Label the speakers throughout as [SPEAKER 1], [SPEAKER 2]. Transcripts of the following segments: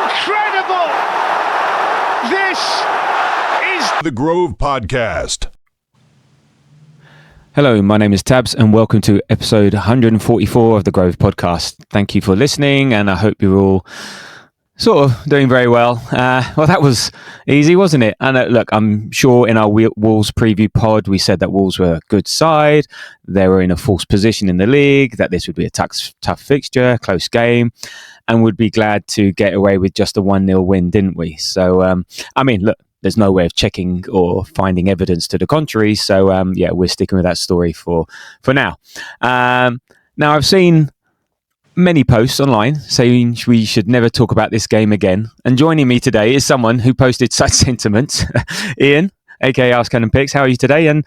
[SPEAKER 1] Incredible! This is
[SPEAKER 2] The Grove Podcast.
[SPEAKER 3] Hello, my name is Tabs and welcome to episode 144 of The Grove Podcast. Thank you for listening and I hope you're all sort of doing very well. Well, that was easy, wasn't it? And look, I'm sure in our Wolves preview pod, we said that Wolves were a good side. They were in a false position in the league, that this would be a tough fixture, close game, and would be glad to get away with just a 1-0 win, didn't we? So, I mean, look, there's no way of checking or finding evidence to the contrary. So, yeah, we're sticking with that story for now. Now, I've seen many posts online saying we should never talk about this game again. And joining me today is someone who posted such sentiments. Ian, aka Ask Cannon Picks, how are you today? And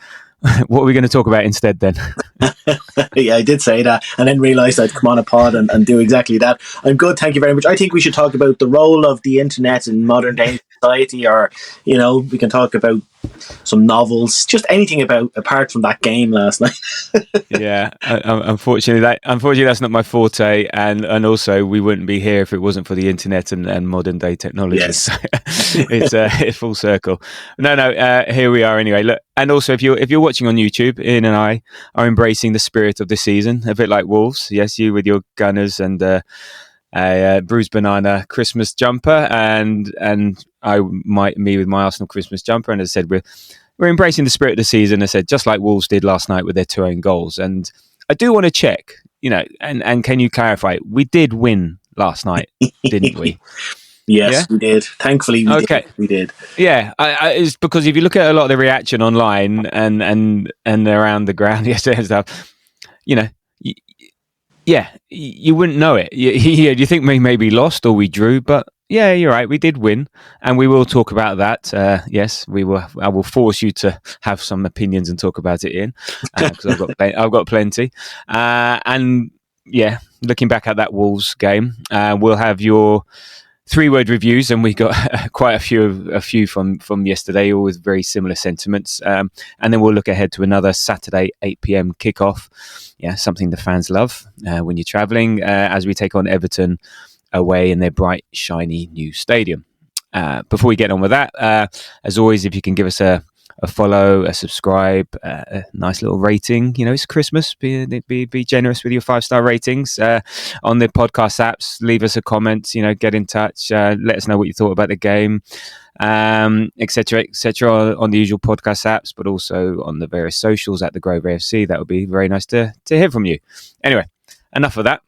[SPEAKER 3] what are we going to talk about instead then?
[SPEAKER 4] Yeah, I did say that and then realised I'd come on a pod and do exactly that. I'm good, thank you very much. I think we should talk about the role of the internet in modern day society, or, you know, we can talk about some novels, just anything apart from that game last night.
[SPEAKER 3] Yeah, unfortunately that's not my forte, and also we wouldn't be here if it wasn't for the internet and modern day technology.
[SPEAKER 4] Yes.
[SPEAKER 3] So it's full circle. No, here we are anyway. Look, and also if you're watching on YouTube, Ian and I are embracing the spirit of the season, a bit like Wolves. Yes, you with your Gunners and a bruised banana Christmas jumper, and me with my Arsenal Christmas jumper. And as I said, we're embracing the spirit of the season. I said, just like Wolves did last night with their 2 own goals. And I do want to check, you know, and can you clarify? We did win last night, didn't we?
[SPEAKER 4] Yes,
[SPEAKER 3] yeah?
[SPEAKER 4] We did. Thankfully, we did.
[SPEAKER 3] Yeah, it's because if you look at a lot of the reaction online and around the ground yesterday and stuff, you know, yeah, you wouldn't know it. You think we maybe lost or we drew, but yeah, you're right. We did win, and we will talk about that. Yes, we will. I will force you to have some opinions and talk about it, Ian, because I've got plenty. And yeah, looking back at that Wolves game, we'll have your 3-word reviews, and we got quite a few from yesterday, all with very similar sentiments. And then we'll look ahead to another Saturday 8 p.m. kickoff. Yeah, something the fans love when you're travelling, as we take on Everton away in their bright, shiny new stadium. Before we get on with that, as always, if you can give us a follow, a subscribe, a nice little rating. You know, it's Christmas. Be generous with your 5-star ratings on the podcast apps. Leave us a comment. You know, get in touch. Let us know what you thought about the game, etc., on the usual podcast apps, but also on the various socials at the Grove AFC. That would be very nice to hear from you. Anyway, enough of that.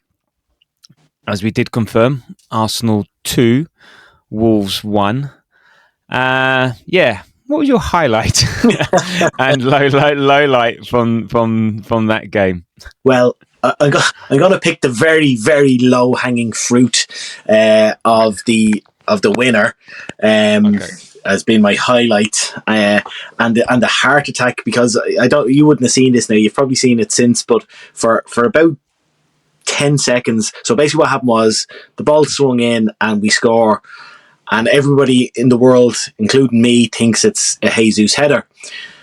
[SPEAKER 3] As we did confirm, Arsenal 2, Wolves 1. Yeah. What was your highlight and low light from that game?
[SPEAKER 4] Well, I'm going to pick the very, very low hanging fruit of the winner. Okay. Has been my highlight, and the heart attack, because you wouldn't have seen this now. You've probably seen it since, but for about 10 seconds. So basically what happened was the ball swung in and we score, and everybody in the world, including me, thinks it's a Jesus header.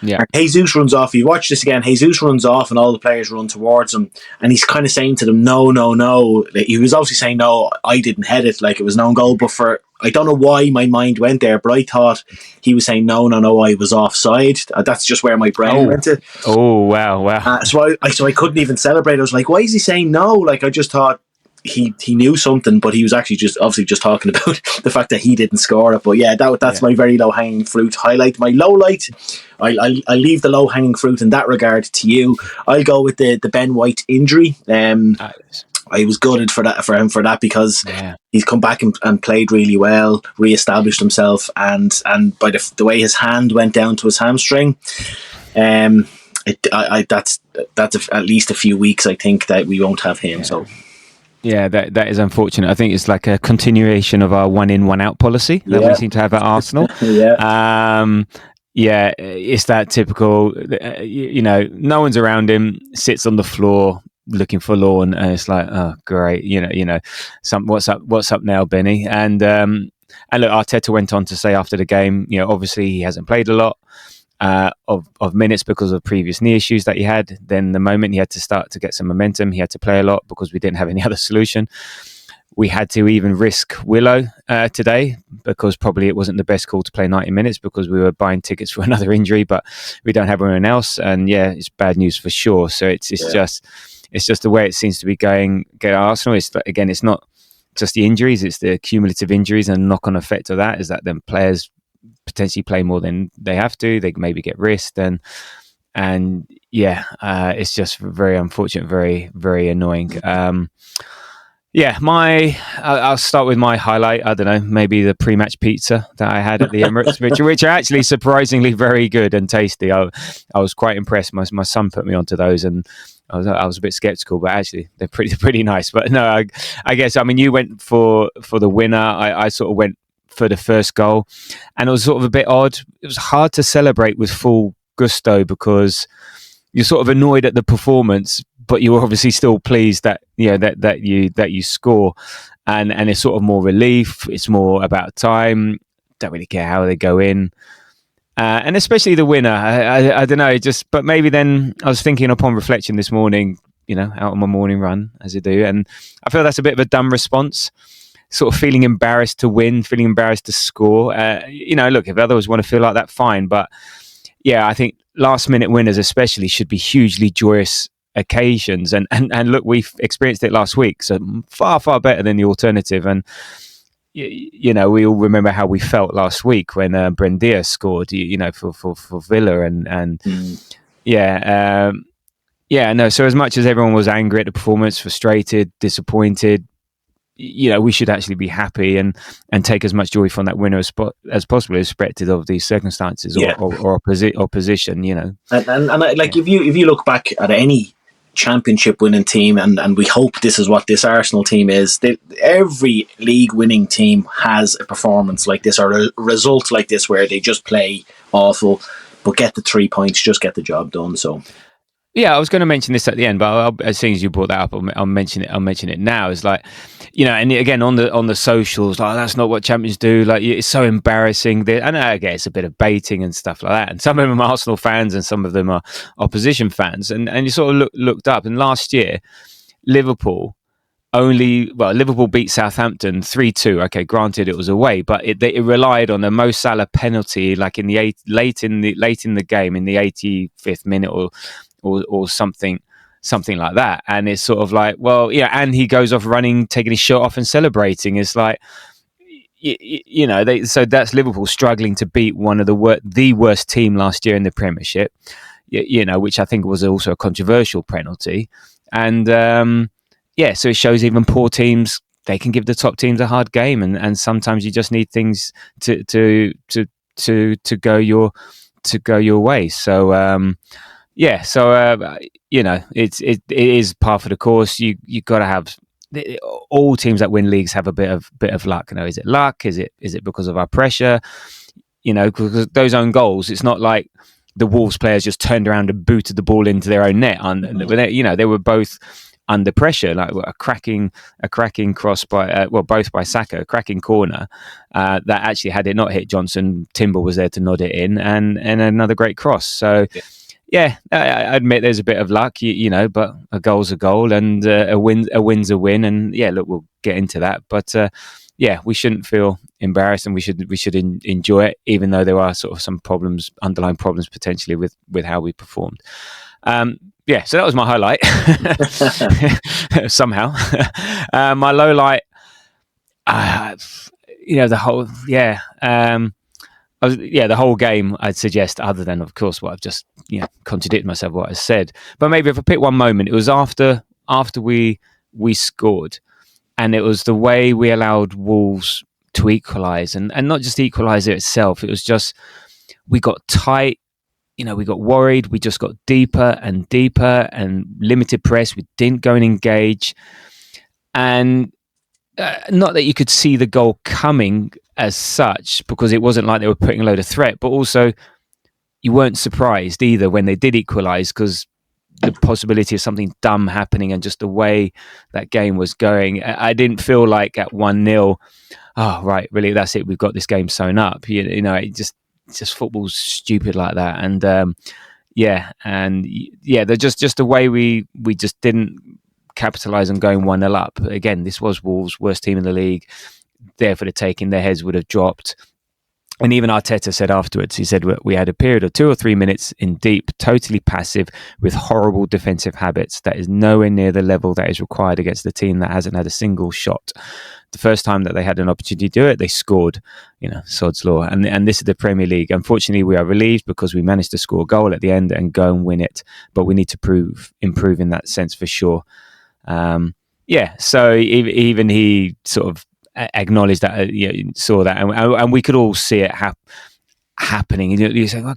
[SPEAKER 4] Yeah. And Jesus runs off. You watch this again, Jesus runs off and all the players run towards him, and he's kind of saying to them, no. He was obviously saying, no, I didn't head it, like it was no goal, but I don't know why my mind went there, but I thought he was saying, no, I was offside. That's just where my brain went to.
[SPEAKER 3] Oh, wow.
[SPEAKER 4] So I couldn't even celebrate. I was like, why is he saying no? Like, I just thought he knew something, but he was actually just talking about the fact that he didn't score it. But yeah, that's my very low hanging fruit highlight. My low light, I leave the low hanging fruit in that regard to you. I'll go with the Ben White injury. I was gutted for him because he's come back and played really well, re-established himself, and by the way his hand went down to his hamstring, that's at least a few weeks, I think, that we won't have him. So.
[SPEAKER 3] Yeah, that is unfortunate. I think it's like a continuation of our 1-in, 1-out policy that we seem to have at Arsenal. Yeah, it's that typical, you know, no one's around him, sits on the floor looking forlorn, and it's like, oh, great, you know, what's up now, Benny? And look, Arteta went on to say after the game, you know, obviously he hasn't played a lot of minutes because of previous knee issues that he had. Then the moment he had to start to get some momentum, he had to play a lot because we didn't have any other solution. we had to even risk Willow today, because probably it wasn't the best call to play 90 minutes because we were buying tickets for another injury, but we don't have anyone else. And yeah, it's bad news for sure. So it's just the way it seems to be going at Arsenal. It's not just the injuries, it's the cumulative injuries and knock-on effect of that is that then players potentially play more than they have to. They maybe get risked, and it's just very unfortunate, very, very annoying. I'll start with my highlight. I don't know, maybe the pre-match pizza that I had at the Emirates, which are actually surprisingly very good and tasty. I was quite impressed. My son put me onto those, and I was a bit skeptical, but actually they're pretty nice. But no, I guess, I mean, you went for the winner. I sort of went for the first goal, and it was sort of a bit odd. It was hard to celebrate with full gusto because you're sort of annoyed at the performance, but you're obviously still pleased that you score, and it's sort of more relief. It's more about time. Don't really care how they go in, and especially the winner. I don't know, but maybe then I was thinking upon reflection this morning, out on my morning run as I do, and I feel that's a bit of a dumb response. Sort of feeling embarrassed to win, feeling embarrassed to score. Look, if others want to feel like that, fine. But yeah, I think last minute winners especially should be hugely joyous occasions. And look, we've experienced it last week, so far, far better than the alternative. And, we all remember how we felt last week when Buendia scored, for Villa. So as much as everyone was angry at the performance, frustrated, disappointed, we should actually be happy and take as much joy from that winner as possible, irrespective of these circumstances or position. And
[SPEAKER 4] if you look back at any championship winning team, and we hope this is what this Arsenal team is. Every league winning team has a performance like this or a result like this where they just play awful but get the 3 points, just get the job done. So.
[SPEAKER 3] Yeah, I was going to mention this at the end, but as soon as you brought that up, I'll mention it. I'll mention it now. It's like, and again on the socials, like that's not what champions do. Like it's so embarrassing. And I guess it's a bit of baiting and stuff like that. And some of them are Arsenal fans, and some of them are opposition fans. And you sort of looked up. And last year, Liverpool beat Southampton 3-2. Okay, granted it was away, but it relied on a Mo Salah penalty, like in the late in the game, in the 85th minute or something like that. And it's sort of like, and he goes off running, taking his shirt off and celebrating. It's like, so that's Liverpool struggling to beat one of the worst team last year in the Premiership, which I think was also a controversial penalty. And so it shows even poor teams, they can give the top teams a hard game, and sometimes you just need things to go your way. So it is par for the course. You got to have all teams that win leagues have a bit of luck. Is it luck? Is it because of our pressure? Because those own goals. It's not like the Wolves players just turned around and booted the ball into their own net. They were both under pressure, like a cracking cross by both by Saka, a cracking corner that actually, had it not hit Johnson, Timber was there to nod it in, and another great cross. So. Yeah, I admit there's a bit of luck, but a goal's a goal, and a win's a win. And yeah, look, we'll get into that. But we shouldn't feel embarrassed, and we should enjoy it, even though there are sort of some underlying problems potentially with how we performed. So that was my highlight. Somehow, my low light. The whole game, I'd suggest, other than, of course, what I've just contradicted myself, what I said. But maybe if I pick one moment, it was after we scored, and it was the way we allowed Wolves to equalise, and not just equalise it itself. It was just, we got tight, we got worried, we just got deeper and deeper, and limited press. We didn't go and engage, and not that you could see the goal coming as such, because it wasn't like they were putting a load of threat, but also you weren't surprised either when they did equalise, because the possibility of something dumb happening and just the way that game was going, I didn't feel like at 1-0, oh right, really, that's it, we've got this game sewn up. It just football's stupid like that. And they're just the way we just didn't capitalise on going 1-0 up. Again, this was Wolves' worst team in the league. There for the taking, their heads would have dropped. And even Arteta said afterwards, he said, we had a period of 2 or 3 minutes in deep, totally passive, with horrible defensive habits. That is nowhere near the level that is required against a team that hasn't had a single shot. The first time that they had an opportunity to do it, they scored, sod's law. And this is the Premier League. Unfortunately, we are relieved because we managed to score a goal at the end and go and win it. But we need to improve in that sense for sure. So even he sort of acknowledged that, saw that, and we could all see it happening. You say, well,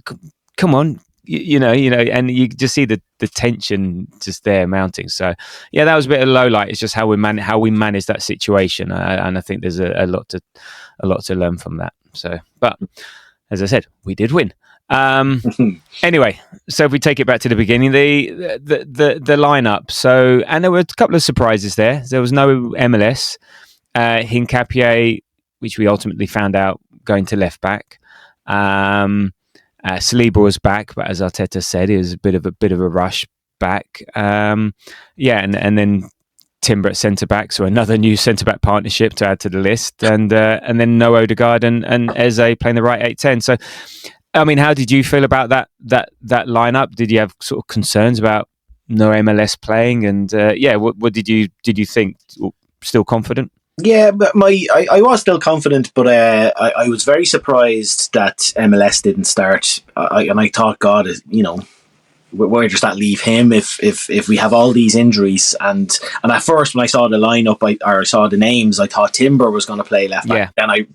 [SPEAKER 3] come on, and you just see the tension just there mounting. So yeah, that was a bit of low light. It's just how we manage that situation, and I think there's a lot to learn from that. So, but as I said, we did win. Anyway, so if we take it back to the beginning, the lineup. So, and there were a couple of surprises there. There was no MLS. Hincapié, which we ultimately found out going to left back. Saliba was back, but as Arteta said, it was a bit of a rush back. And then Timber at centre back, so another new centre back partnership to add to the list, and then no Odegaard and Eze playing the right 8-10. So, I mean, how did you feel about that lineup? Did you have sort of concerns about no MLS playing? And what did you think? Still confident?
[SPEAKER 4] Yeah, but I was still confident, but I was very surprised that MLS didn't start. And I thought, God, where does that leave him if we have all these injuries? And at first, when I saw the lineup, I saw the names, I thought Timber was going to play left back.
[SPEAKER 3] Yeah,
[SPEAKER 4] and I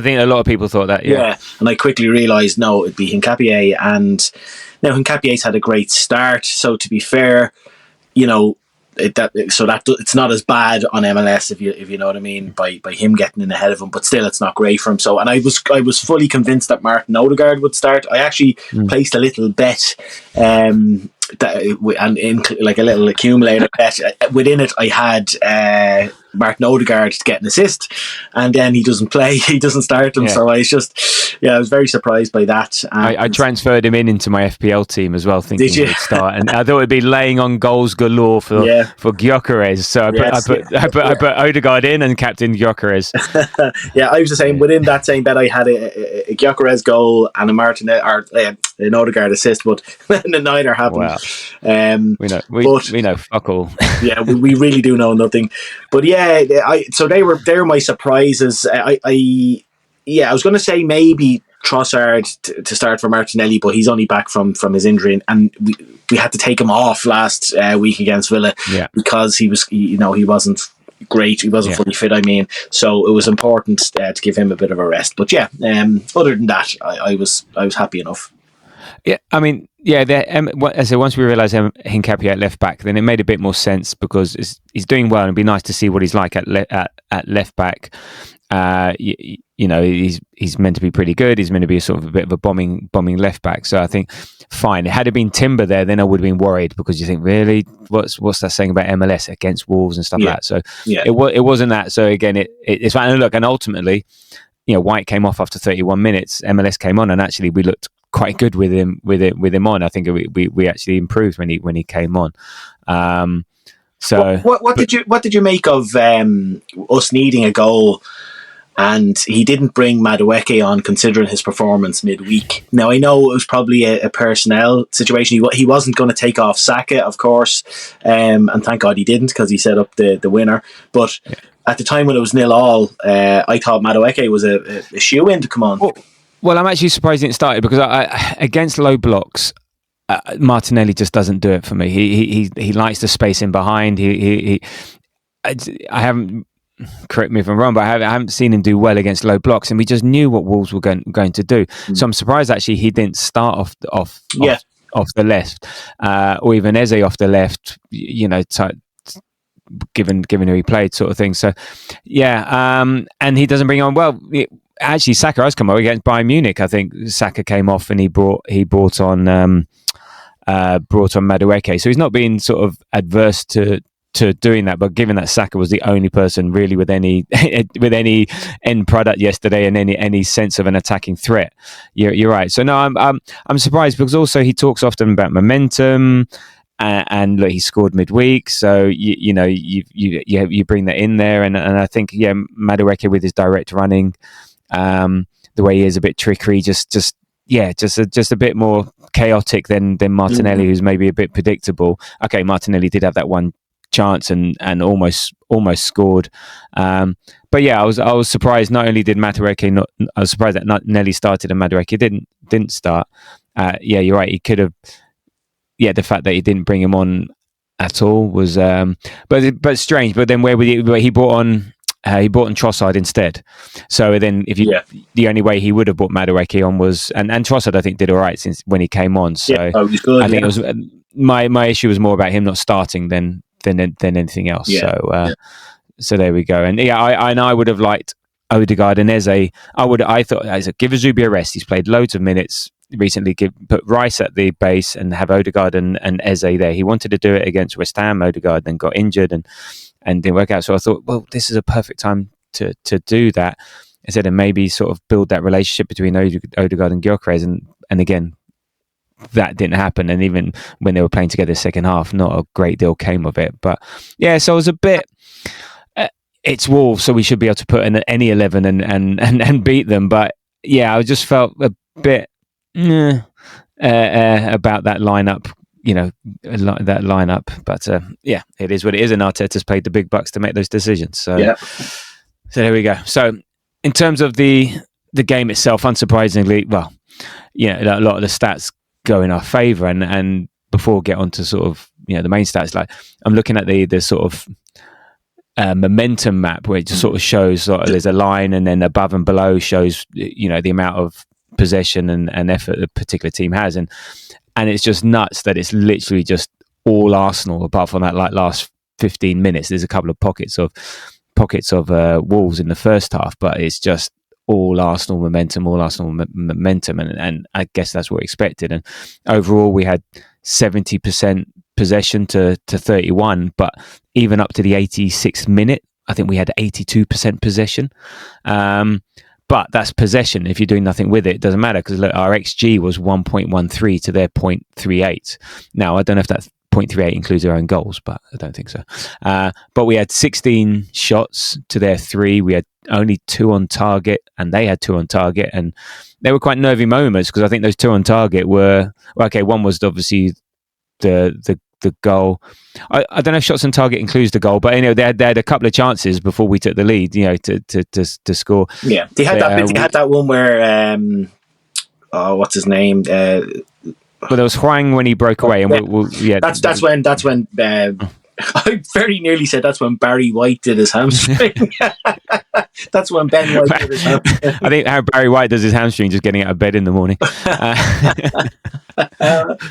[SPEAKER 3] think a lot of people thought that. Yeah,
[SPEAKER 4] and I quickly realised no, it'd be Hincapié. And now Hincapié's had a great start. So to be fair, it's not as bad on MLS if you know what I mean by him getting in ahead of him, but still it's not great for him. So, and I was fully convinced that Martin Odegaard would start. I actually placed a little bet, and in like a little accumulator bet. Within it, I had Martin Odegaard to get an assist, and then he doesn't play, he doesn't start him. So I was very surprised by that.
[SPEAKER 3] I transferred him into my FPL team as well, thinking he would start, and I thought it'd be laying on goals galore for Gyökeres. So I put Odegaard in and captain Gyökeres.
[SPEAKER 4] Yeah, I was the same. Within that same bet, I had a Gyökeres goal and a Martinelli or an Odegaard assist, but neither happened.
[SPEAKER 3] Wow. We know fuck all.
[SPEAKER 4] Yeah, we really do know nothing. But yeah, so they were my surprises. I was going to say maybe Trossard to start for Martinelli, but he's only back from his injury, and we had to take him off last week against Villa because he wasn't great. He wasn't fully fit. I mean, so it was important to give him a bit of a rest. But other than that, I was happy enough.
[SPEAKER 3] Yeah, I mean, once we realised Hincapié at left back, then it made a bit more sense because he's doing well, and it'd be nice to see what he's like at left back. He's meant to be pretty good. He's meant to be a bit of a bombing left back. So I think fine. Had it been Timber there, then I would have been worried because you think, really, what's that saying about MLS against Wolves and stuff like that? So it wasn't that. So again, it's fine. And look, and ultimately, White came off after 31 minutes. MLS came on, and actually we looked quite good with him on. I think we actually improved when he came on.
[SPEAKER 4] What did you make of us needing a goal, and he didn't bring Madueke on considering his performance midweek? Now I know it was probably a personnel situation. He wasn't going to take off Saka, of course, and thank God he didn't because he set up the winner. But at the time when it was 0-0, I thought Madueke was a shoe-in to come on.
[SPEAKER 3] Well, I'm actually surprised he didn't start it because I against low blocks, Martinelli just doesn't do it for me. He likes to space in behind. I haven't, correct me if I'm wrong, but I haven't seen him do well against low blocks, and we just knew what Wolves were going to do. So I'm surprised actually he didn't start off the left, or even Eze off the left. Given who he played, sort of thing. So and he doesn't bring on actually, Saka has come over against Bayern Munich. I think Saka came off and he brought on Madueke. So he's not been sort of adverse to doing that. But given that Saka was the only person really with any end product yesterday and any sense of an attacking threat, you're right. So no, I'm surprised because also he talks often about momentum. and look, he scored midweek, so you bring that in there, and I think Madueke with his direct running, the way he is a bit trickery, just a bit more chaotic than Martinelli, who's maybe a bit predictable. Okay, Martinelli did have that one chance and almost scored, but yeah, I was surprised. Not only did Madueke I was surprised that Nelly started and Madueke didn't start. You're right. He could have. Yeah, the fact that he didn't bring him on at all was, but strange. But then he brought on Trossard instead. So then, the only way he would have brought Madueke on was, and Trossard I think did all right since when he came on. So
[SPEAKER 4] he's good,
[SPEAKER 3] I think it was my issue was more about him not starting than anything else. Yeah. So there we go. And I would have liked Odegaard and Eze. I thought give Azubi a rest. He's played loads of minutes recently. Put Rice at the base and have Odegaard and Eze there. He wanted to do it against West Ham. Odegaard then got injured and didn't work out. So I thought, well, this is a perfect time to do that. I said, and maybe sort of build that relationship between Odegaard and Gyökeres. And again, that didn't happen. And even when they were playing together second half, not a great deal came of it. But yeah, so I was a bit. It's Wolves, so we should be able to put in any 11 and beat them. But yeah, I just felt a bit about that lineup, that lineup. But it is what it is, and Arteta's paid the big bucks to make those decisions. So there we go. So in terms of the game itself, unsurprisingly, a lot of the stats go in our favour. And before we get on to sort of the main stats, like I'm looking at the sort of momentum map where it just sort of shows there's a line, and then above and below shows the amount of possession and effort a particular team has, and it's just nuts that it's literally just all Arsenal apart from that last 15 minutes. There's a couple of pockets of Wolves in the first half, but it's just all Arsenal momentum, and I guess that's what we expected. And overall we had 70% possession to 31, but even up to the 86th minute I think we had 82% possession, but that's possession. If you're doing nothing with it, it doesn't matter, because our XG was 1.13 to their 0.38. Now I don't know if that 0.38 includes their own goals, but I don't think so. But we had 16 shots to their 3. We had only 2 on target, and they had 2 on target, and they were quite nervy moments, because I think those 2 on target were one was obviously the goal. I don't know if shots on target includes the goal, but they had a couple of chances before we took the lead, to score.
[SPEAKER 4] Yeah, they had that one where what's his name?
[SPEAKER 3] Well, there was Hwang when he broke away, and
[SPEAKER 4] that's when. I very nearly said that's when Barry White did his hamstring. That's when Ben White did his hamstring. I
[SPEAKER 3] think how Barry White does his hamstring, just getting out of bed in the morning.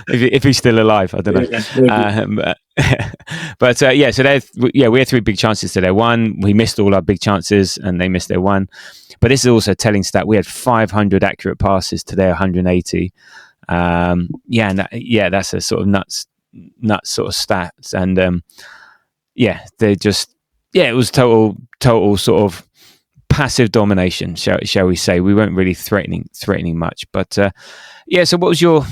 [SPEAKER 3] If he's still alive, I don't know. So we had 3 big chances today. One, we missed all our big chances, and they missed their one. But this is also a telling stat. We had 500 accurate passes to their 180. That's a sort of nuts sort of stats, and they just it was total sort of passive domination, shall we say. We weren't really threatening much, but so what was your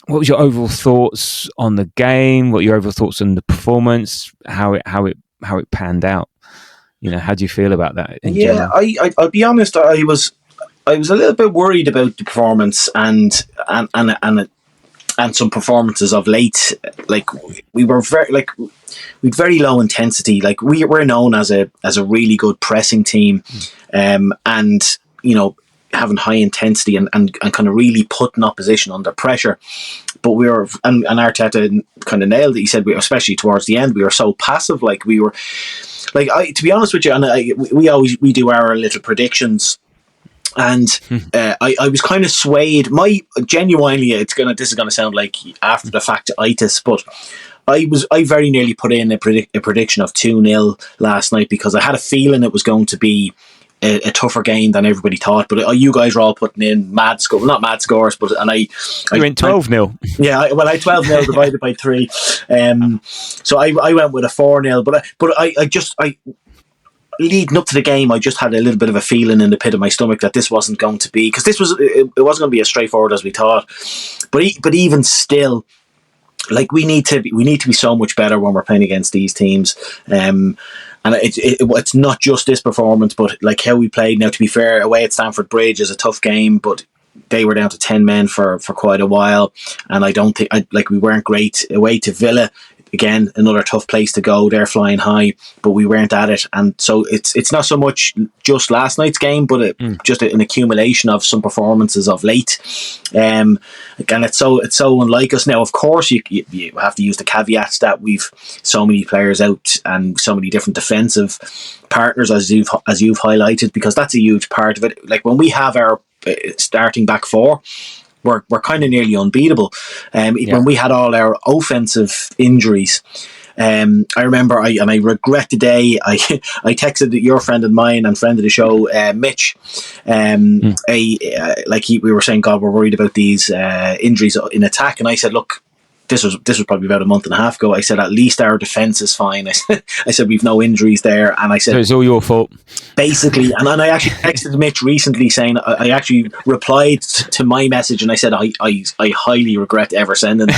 [SPEAKER 3] overall thoughts on the game? What were your overall thoughts on the performance? How it panned out? How do you feel about that in general?
[SPEAKER 4] I'll be honest, I was a little bit worried about the performance and some performances of late. Like we were with very low intensity. Like we're known as a really good pressing team, and having high intensity and kind of really putting opposition under pressure. But we were, and Arteta kind of nailed it. He said, especially towards the end, we were so passive. Like we were, to be honest with you, and we do our little predictions. And I was kind of swayed. Genuinely, this is gonna sound like after the fact itis, but I very nearly put in a prediction of 2-0 last night, because I had a feeling it was going to be a tougher game than everybody thought. But you guys were all putting in not mad scores, but
[SPEAKER 3] you went 12-0.
[SPEAKER 4] Yeah, I 12-0 divided by 3. So I went with a 4-0. But I leading up to the game, I just had a little bit of a feeling in the pit of my stomach that this wasn't going to be, because it wasn't going to be as straightforward as we thought. But even still, like we need to be so much better when we're playing against these teams. And it's not just this performance, but like how we played. Now, to be fair, away at Stamford Bridge is a tough game, but they were down to 10 men for quite a while, and I don't think we weren't great. Away to Villa, again, another tough place to go. They're flying high, but we weren't at it. And so it's not so much just last night's game, but just an accumulation of some performances of late. And it's so unlike us. Now, of course, you have to use the caveats that we've so many players out and so many different defensive partners, as you've highlighted, because that's a huge part of it. Like when we have our starting back four, we're kind of nearly unbeatable. When we had all our offensive injuries, I remember, I regret the day I texted your friend of mine and friend of the show, Mitch. We were saying, God, we're worried about these injuries in attack, and I said, look, this was probably about a month and a half ago. I said, at least our defence is fine. I said we've no injuries there, and I said,
[SPEAKER 3] so it's all your fault,
[SPEAKER 4] basically. And I actually texted Mitch recently saying, I actually replied to my message, and I said I highly regret ever sending it.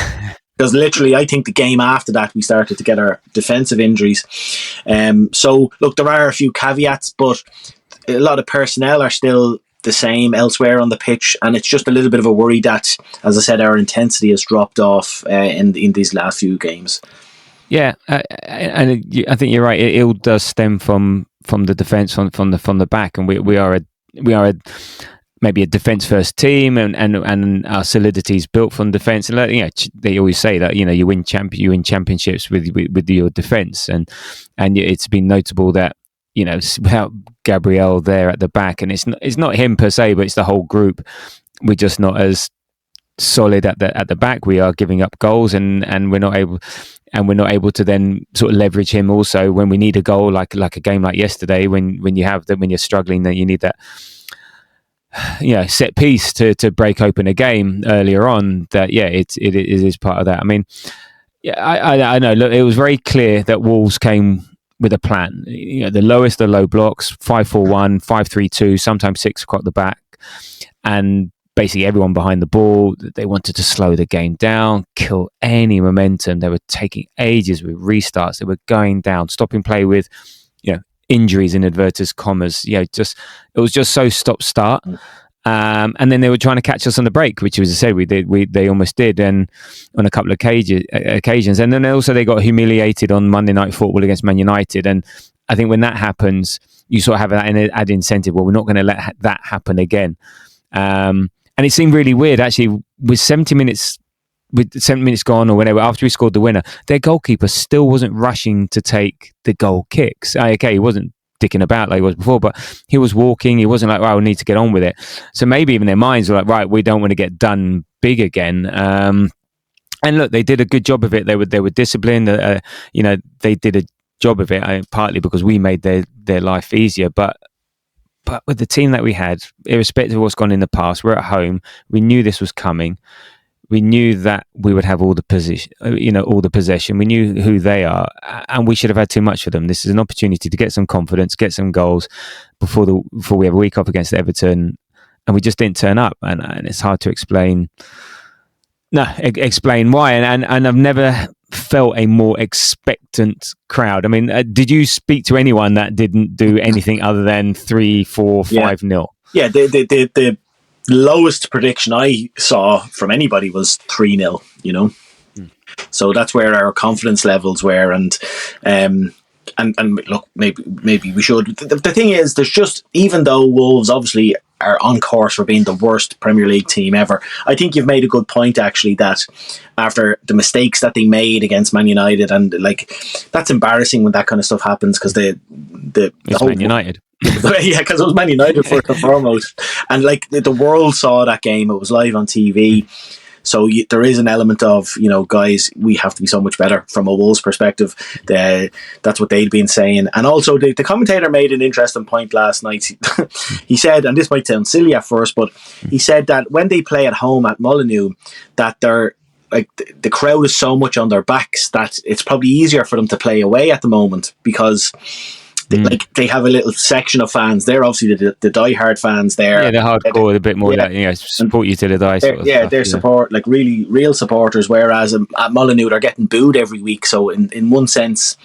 [SPEAKER 4] Because literally, I think the game after that, we started to get our defensive injuries. So look, there are a few caveats, but a lot of personnel are still the same elsewhere on the pitch, and it's just a little bit of a worry that, as I said, our intensity has dropped off in these last few games. Yeah,
[SPEAKER 3] and I think you're right. It all does stem from the defence, from the back, and we are maybe a defence first team, and our solidity is built from defence. And they always say that you win championships with your defence, and it's been notable that without Gabriel there at the back, and it's not him per se, but it's the whole group. We're just not as solid at the back. We are giving up goals, and we're not able to then sort of leverage him also when we need a goal, like a game like yesterday, when you're struggling, then you need that set piece to break open a game earlier on. That it is part of that. I mean, I know. Look, it was very clear that Wolves came with a plan. The lowest of low blocks, 5-4-1, 5-3-2, sometimes 6 o'clock the back, and basically everyone behind the ball. They wanted to slow the game down, kill any momentum. They were taking ages with restarts. They were going down, stopping play with injuries in inverted commas. It was just so stop start. And then they were trying to catch us on the break, which, as I said, they almost did, and on a couple of occasions. And then also they got humiliated on Monday Night Football against Man United. And I think when that happens, you sort of have that added incentive. Well, we're not going to let that happen again. And it seemed really weird, actually, with 70 minutes gone or whenever, after we scored the winner, their goalkeeper still wasn't rushing to take the goal kicks. Okay, he wasn't dicking about like he was before, but he was walking. He wasn't like, well, we need to get on with it. So maybe even their minds were like, right, we don't want to get done big again. And look, they did a good job of it. They were disciplined. They did a job of it, partly because we made their life easier. But with the team that we had, irrespective of what's gone in the past, we're at home. We knew this was coming. We knew that we would have all the possession. We knew who they are, and we should have had too much for them. This is an opportunity to get some confidence, get some goals before we have a week off against Everton, and we just didn't turn up. And it's hard to explain. Explain why. And I've never felt a more expectant crowd. I mean, did you speak to anyone that didn't do anything other than 3, 4, 5-0?
[SPEAKER 4] Yeah, the lowest prediction I saw from anybody was 3-0, So that's where our confidence levels were, and look, maybe we should. The thing is, there's just, even though Wolves obviously are on course for being the worst Premier League team ever, I think you've made a good point, actually, that after the mistakes that they made against Man United, and that's embarrassing when that kind of stuff happens, because the whole
[SPEAKER 3] Man United.
[SPEAKER 4] Yeah, because it was Man United first and foremost, and the world saw that game. It was live on TV, so there is an element of guys, we have to be so much better from a Wolves perspective. That's what they'd been saying, and also the commentator made an interesting point last night. He said, and this might sound silly at first, but he said that when they play at home at Molineux, that they're the crowd is so much on their backs that it's probably easier for them to play away at the moment, because they have a little section of fans. They're obviously the diehard fans there.
[SPEAKER 3] Yeah, they're hardcore, a bit more that, support you till the die sort of stuff.
[SPEAKER 4] They're support, like really real supporters, whereas at Molineux they're getting booed every week. So in one sense,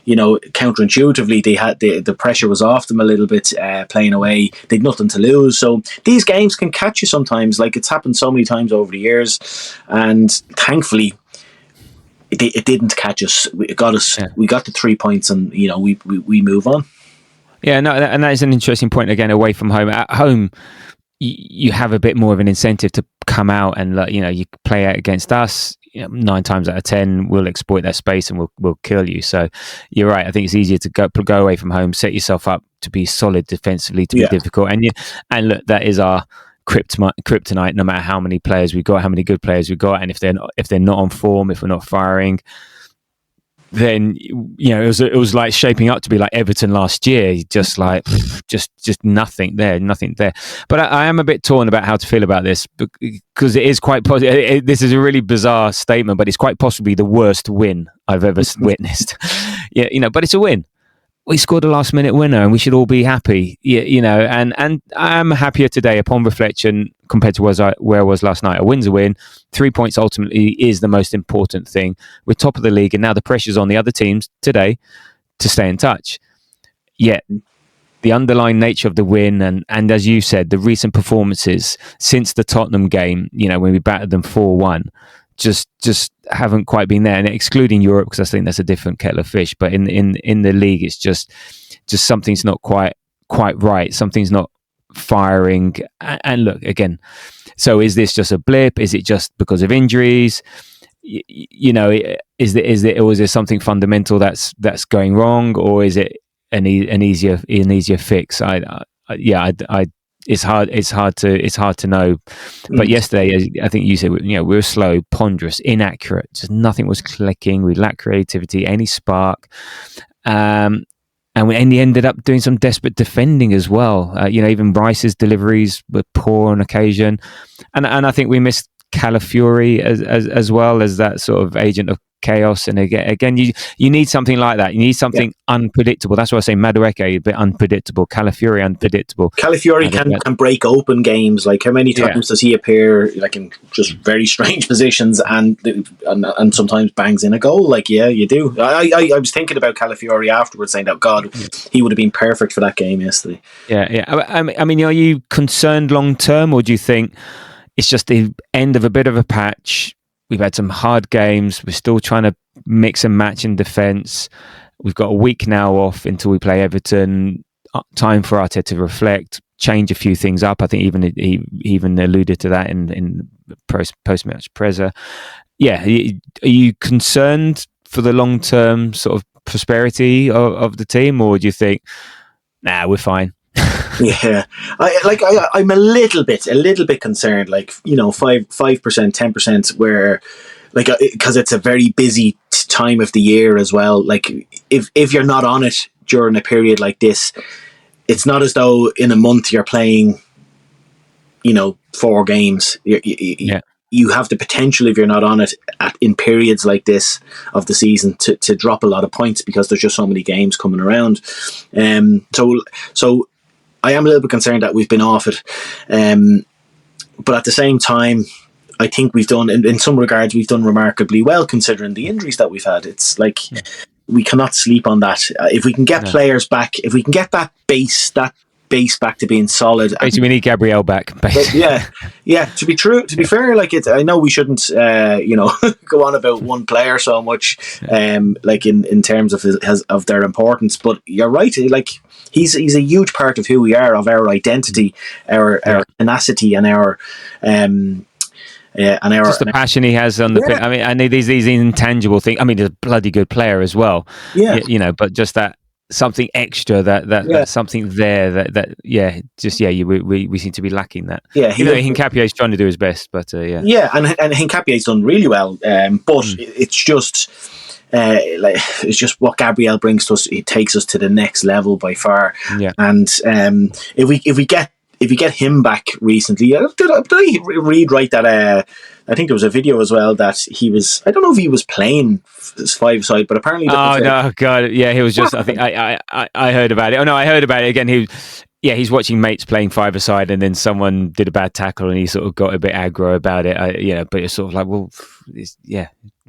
[SPEAKER 4] counterintuitively, the pressure was off them a little bit, playing away. They'd nothing to lose. So these games can catch you sometimes. Like, it's happened so many times over the years, and thankfully it didn't catch us. It got us. Yeah. We got the 3 points, and we move on.
[SPEAKER 3] Yeah, no, and that is an interesting point. Again, away from home. At home, you have a bit more of an incentive to come out and you play out against us. 9 times out of 10 we'll exploit that space and we'll kill you. So you're right. I think it's easier to go away from home, set yourself up to be solid defensively, to be difficult. And look, that is our kryptonite. No matter how many players we've got, how many good players we've got, and if they're not on form, if we're not firing, then it was like shaping up to be like Everton last year, just nothing there. But I am a bit torn about how to feel about this, because it is quite positive. This is a really bizarre statement, but it's quite possibly the worst win I've ever witnessed. But it's a win. We scored a last minute winner, and we should all be happy. And I'm happier today upon reflection compared to where I was last night. A win's a win. 3 points ultimately is the most important thing. We're top of the league, and now the pressure's on the other teams today to stay in touch. Yet the underlying nature of the win, and as you said, the recent performances since the Tottenham game, when we battered them 4-1, just haven't quite been there. And excluding Europe, because I think that's a different kettle of fish. But in the league, it's just something's not quite right. Something's not firing. And look, again, so is this just a blip? Is it just because of injuries? Is there something fundamental that's going wrong, or is it an easier fix? It's hard to know. But yesterday, I think you said, we were slow, ponderous, inaccurate. Just nothing was clicking. We lacked creativity, any spark. And we ended up doing some desperate defending as well. Even Rice's deliveries were poor on occasion. And I think we missed Calafiori as well as that sort of agent of chaos. And again, you need something like that. You need something unpredictable. That's why I say Madueke a bit unpredictable, Calafiori unpredictable.
[SPEAKER 4] Calafiori can break open games. Like, how many times does he appear like in just very strange positions and sometimes bangs in a goal? Like, yeah, you do. I was thinking about Calafiori afterwards, saying that God, he would have been perfect for that game yesterday.
[SPEAKER 3] Yeah. I mean, are you concerned long term, or do you think it's just the end of a bit of a patch? We've had some hard games. We're still trying to mix and match in defence. We've got a week now off until we play Everton. Time for Arteta to reflect, change a few things up. I think he even alluded to that in post-match presser. Yeah, are you concerned for the long-term sort of prosperity of the team, or do you think, nah, we're fine?
[SPEAKER 4] Yeah, I'm a little bit concerned. 5%, 10%, where because it's a very busy time of the year as well. Like, if you're not on it during a period like this, it's not as though in a month you're playing, 4 games. You have the potential, if you're not on it in periods like this of the season, to drop a lot of points, because there's just so many games coming around. So I am a little bit concerned that we've been off it. But at the same time, I think we've done, in some regards, we've done remarkably well considering the injuries that we've had. It's like, we cannot sleep on that. If we can get players back, if we can get that base back to being solid.
[SPEAKER 3] Basically, we need Gabriel back.
[SPEAKER 4] Yeah. To be fair, I know we shouldn't, go on about one player so much, in terms of their importance. But you're right. Like, he's a huge part of who we are, of our identity, our tenacity, and our. Just the passion he has on the pitch. I mean, and these intangible things. I mean, he's a bloody good player as well. Yeah, but just that something extra, that's something there we seem to be lacking that. Yeah, Hincapié is trying to do his best, but and Hincapié's done really well. But it's just. It's just what Gabriel brings to us. It takes us to the next level by far. Yeah. And if we if you get him back recently, did I read right that I think there was a video as well that he was, I don't know if he was playing five-side, but apparently...
[SPEAKER 3] no, God, yeah, he was just, I think, I heard about it. Oh, no, I heard about it again. He's watching mates playing five-a-side, and then someone did a bad tackle, and he sort of got a bit aggro about it. But it's sort of like, well,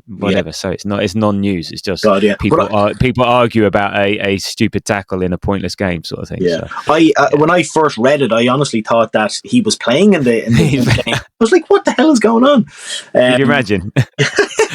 [SPEAKER 3] whatever. Yeah. So it's non-news. It's just people argue about a stupid tackle in a pointless game, sort of thing.
[SPEAKER 4] Yeah, so, when I first read it, I honestly thought that he was playing in the game. I was like, what the hell is going on?
[SPEAKER 3] Can you imagine?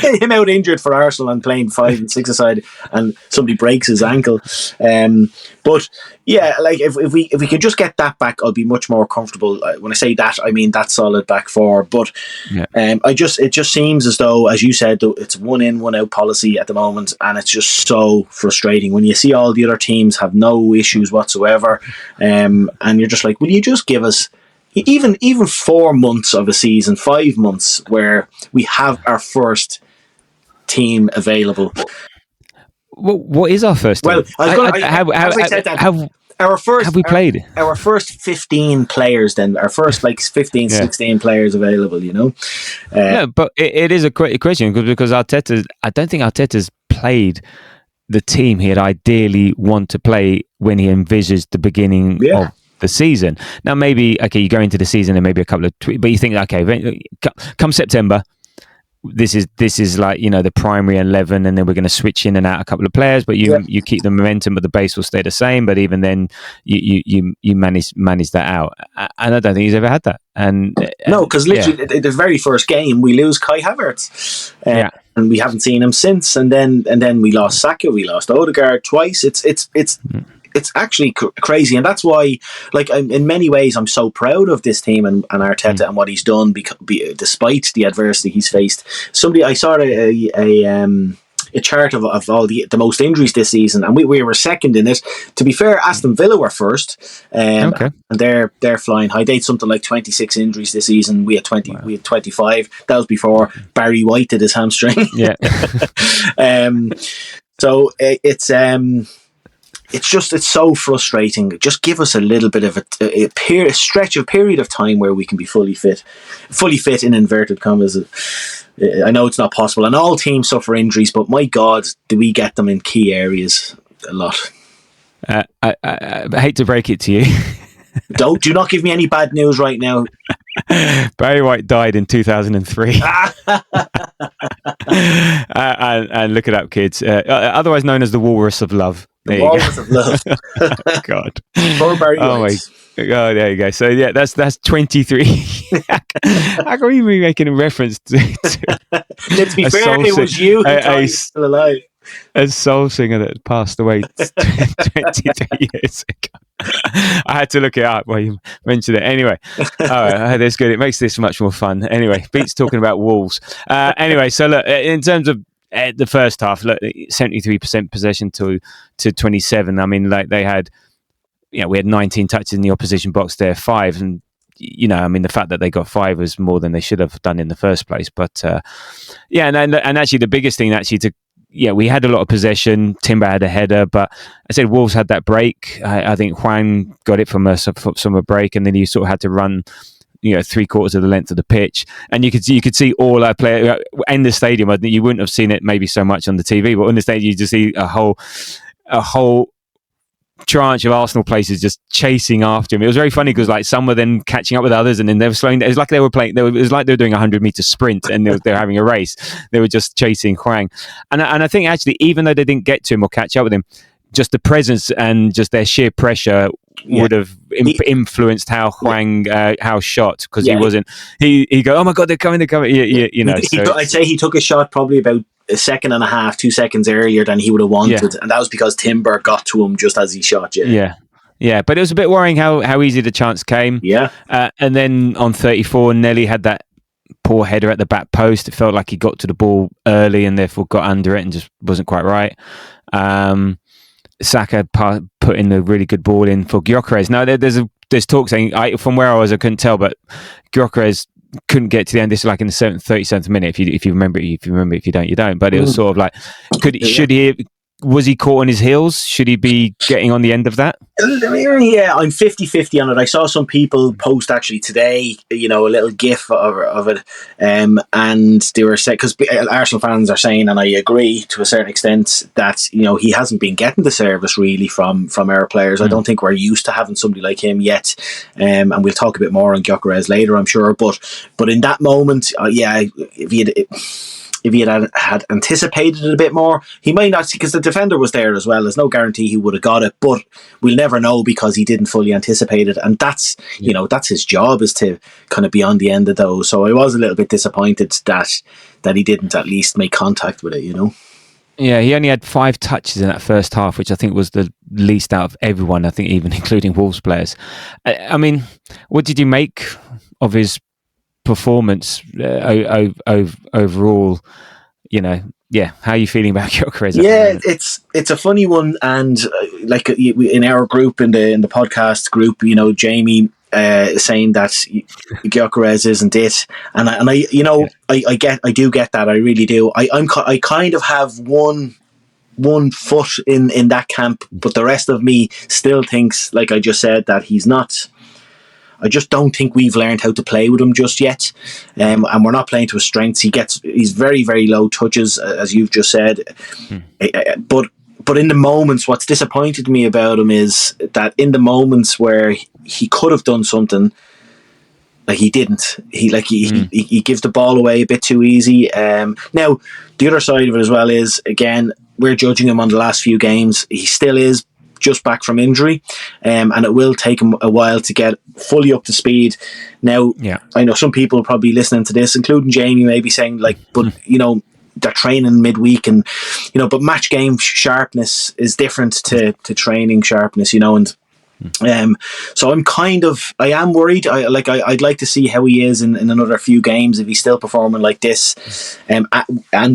[SPEAKER 4] Him out injured for Arsenal and playing 5 and 6-a-side, and somebody breaks his ankle. But yeah, like if we could just get that back, I'll be much more comfortable. When I say that, I mean that solid back four. But it just seems as though, as you said, it's 1 in, 1 out policy at the moment, and it's just so frustrating when you see all the other teams have no issues whatsoever, and you're just like, will you just give us even 4 months of a season, 5 months where we have our first team available?
[SPEAKER 3] What is our first team?
[SPEAKER 4] Well,
[SPEAKER 3] have we played?
[SPEAKER 4] Our first 15 players, then our first 15, 16 players available, you know?
[SPEAKER 3] No, but it is a question because I don't think Arteta's played the team he'd ideally want to play when he envisaged the beginning of the season. Now, maybe, you go into the season and maybe a couple of but you think, come September, this is like, the primary 11, and then we're going to switch in and out a couple of players, but you keep the momentum, but the base will stay the same. But even then, you manage that out, and I don't think he's ever had that. And
[SPEAKER 4] no, because literally the very first game we lose Kai Havertz, and we haven't seen him since. And then we lost Saka, we lost Odegaard twice. It's actually crazy, and that's why, in many ways, I'm so proud of this team and Arteta and what he's done, despite the adversity he's faced. I saw a chart of all the most injuries this season, and we were second in it. To be fair, Aston Villa were first, and they're flying high. They had something like 26 injuries this season. We had 20. Wow. We had 25. That was before Barry White did his hamstring.
[SPEAKER 3] Yeah.
[SPEAKER 4] So it's so frustrating. Just give us a little bit of a period of time where we can be fully fit in inverted commas. I know it's not possible, and all teams suffer injuries, but my God, do we get them in key areas a lot?
[SPEAKER 3] I hate to break it to you.
[SPEAKER 4] Do not give me any bad news right now.
[SPEAKER 3] Barry White died in 2003. And look it up, kids. Otherwise known as the Walrus of Love.
[SPEAKER 4] The Walrus of Love.
[SPEAKER 3] God.
[SPEAKER 4] Poor Barry White.
[SPEAKER 3] Oh my God, there you go. So yeah, that's 23. How can we be making a reference to
[SPEAKER 4] let's be fair, it was you who still alive.
[SPEAKER 3] A soul singer that passed away 23 years ago. I had to look it up while you mentioned it. Anyway, that's good. It makes this much more fun. Anyway, beats talking about Wolves. Anyway, so look, in terms of the first half, look, 73% possession to 27. I mean, they had, we had 19 touches in the opposition box there, 5, and the fact that they got 5 was more than they should have done in the first place. But and actually, the biggest thing we had a lot of possession. Timber had a header, but I said Wolves had that break. I think Juan got it from a break, and then he sort of had to run, 3/4 of the length of the pitch, and you could see all our players in the stadium. I think you wouldn't have seen it maybe so much on the TV, but on the stadium you just see a whole tranche of Arsenal players just chasing after him. It was very funny because some were then catching up with others, and then they were slowing. It was like they were playing. It was like they were doing a 100-meter sprint, and they were having a race. They were just chasing Hwang, and I think actually, even though they didn't get to him or catch up with him, just the presence and just their sheer pressure would have influenced how Hwang how shot, because he wasn't. He go, oh my God, they're coming.
[SPEAKER 4] I'd say he took a shot probably about a second and a half, 2 seconds earlier than he would have wanted, and that was because Timber got to him just as he shot.
[SPEAKER 3] Yeah, but it was a bit worrying how easy the chance came. And then on 34, Nelly had that poor header at the back post. It felt like he got to the ball early and therefore got under it and just wasn't quite right. Saka put in the really good ball in for Gyökeres. Now there's talk saying, from where I was, I couldn't tell, but Gyökeres couldn't get to the end. This is like in the 37th minute. If you remember, if you don't, you don't. But it was sort of like, should he was he caught on his heels? Should he be getting on the end of that?
[SPEAKER 4] Yeah, I'm 50-50 on it. I saw some people post actually today, a little gif of it, and they were saying, because Arsenal fans are saying, and I agree to a certain extent, that he hasn't been getting the service really from our players. I don't think we're used to having somebody like him yet, and we'll talk a bit more on Gyökeres later, I'm sure. But in that moment, if he had anticipated it a bit more, he might not, because the defender was there as well. There's no guarantee he would have got it, but we'll never know because he didn't fully anticipate it. And that's, that's his job, is to kind of be on the end of those. So I was a little bit disappointed that he didn't at least make contact with it,
[SPEAKER 3] Yeah, he only had 5 touches in that first half, which I think was the least out of everyone, I think even including Wolves players. I mean, what did you make of his performance overall? How are you feeling about Gyökeres?
[SPEAKER 4] Yeah, it's a funny one, and like in our group, in the podcast group, Jamie saying that Gyökeres isn't it, and I do get that, I really do. I kind of have one foot in that camp, but the rest of me still thinks, like I just said, that he's not. I just don't think we've learned how to play with him just yet, and we're not playing to his strengths. He's very, very low touches, as you've just said. But in the moments, what's disappointed me about him is that in the moments where he could have done something, like he didn't. He gives the ball away a bit too easy. Now the other side of it as well is, again, we're judging him on the last few games. He still is just back from injury, and it will take him a while to get fully up to speed. Now, I know some people probably listening to this, including Jamie, maybe saying but they're training midweek, and but match game sharpness is different to training sharpness, and so I am worried. I'd like to see how he is in another few games if he's still performing like this, and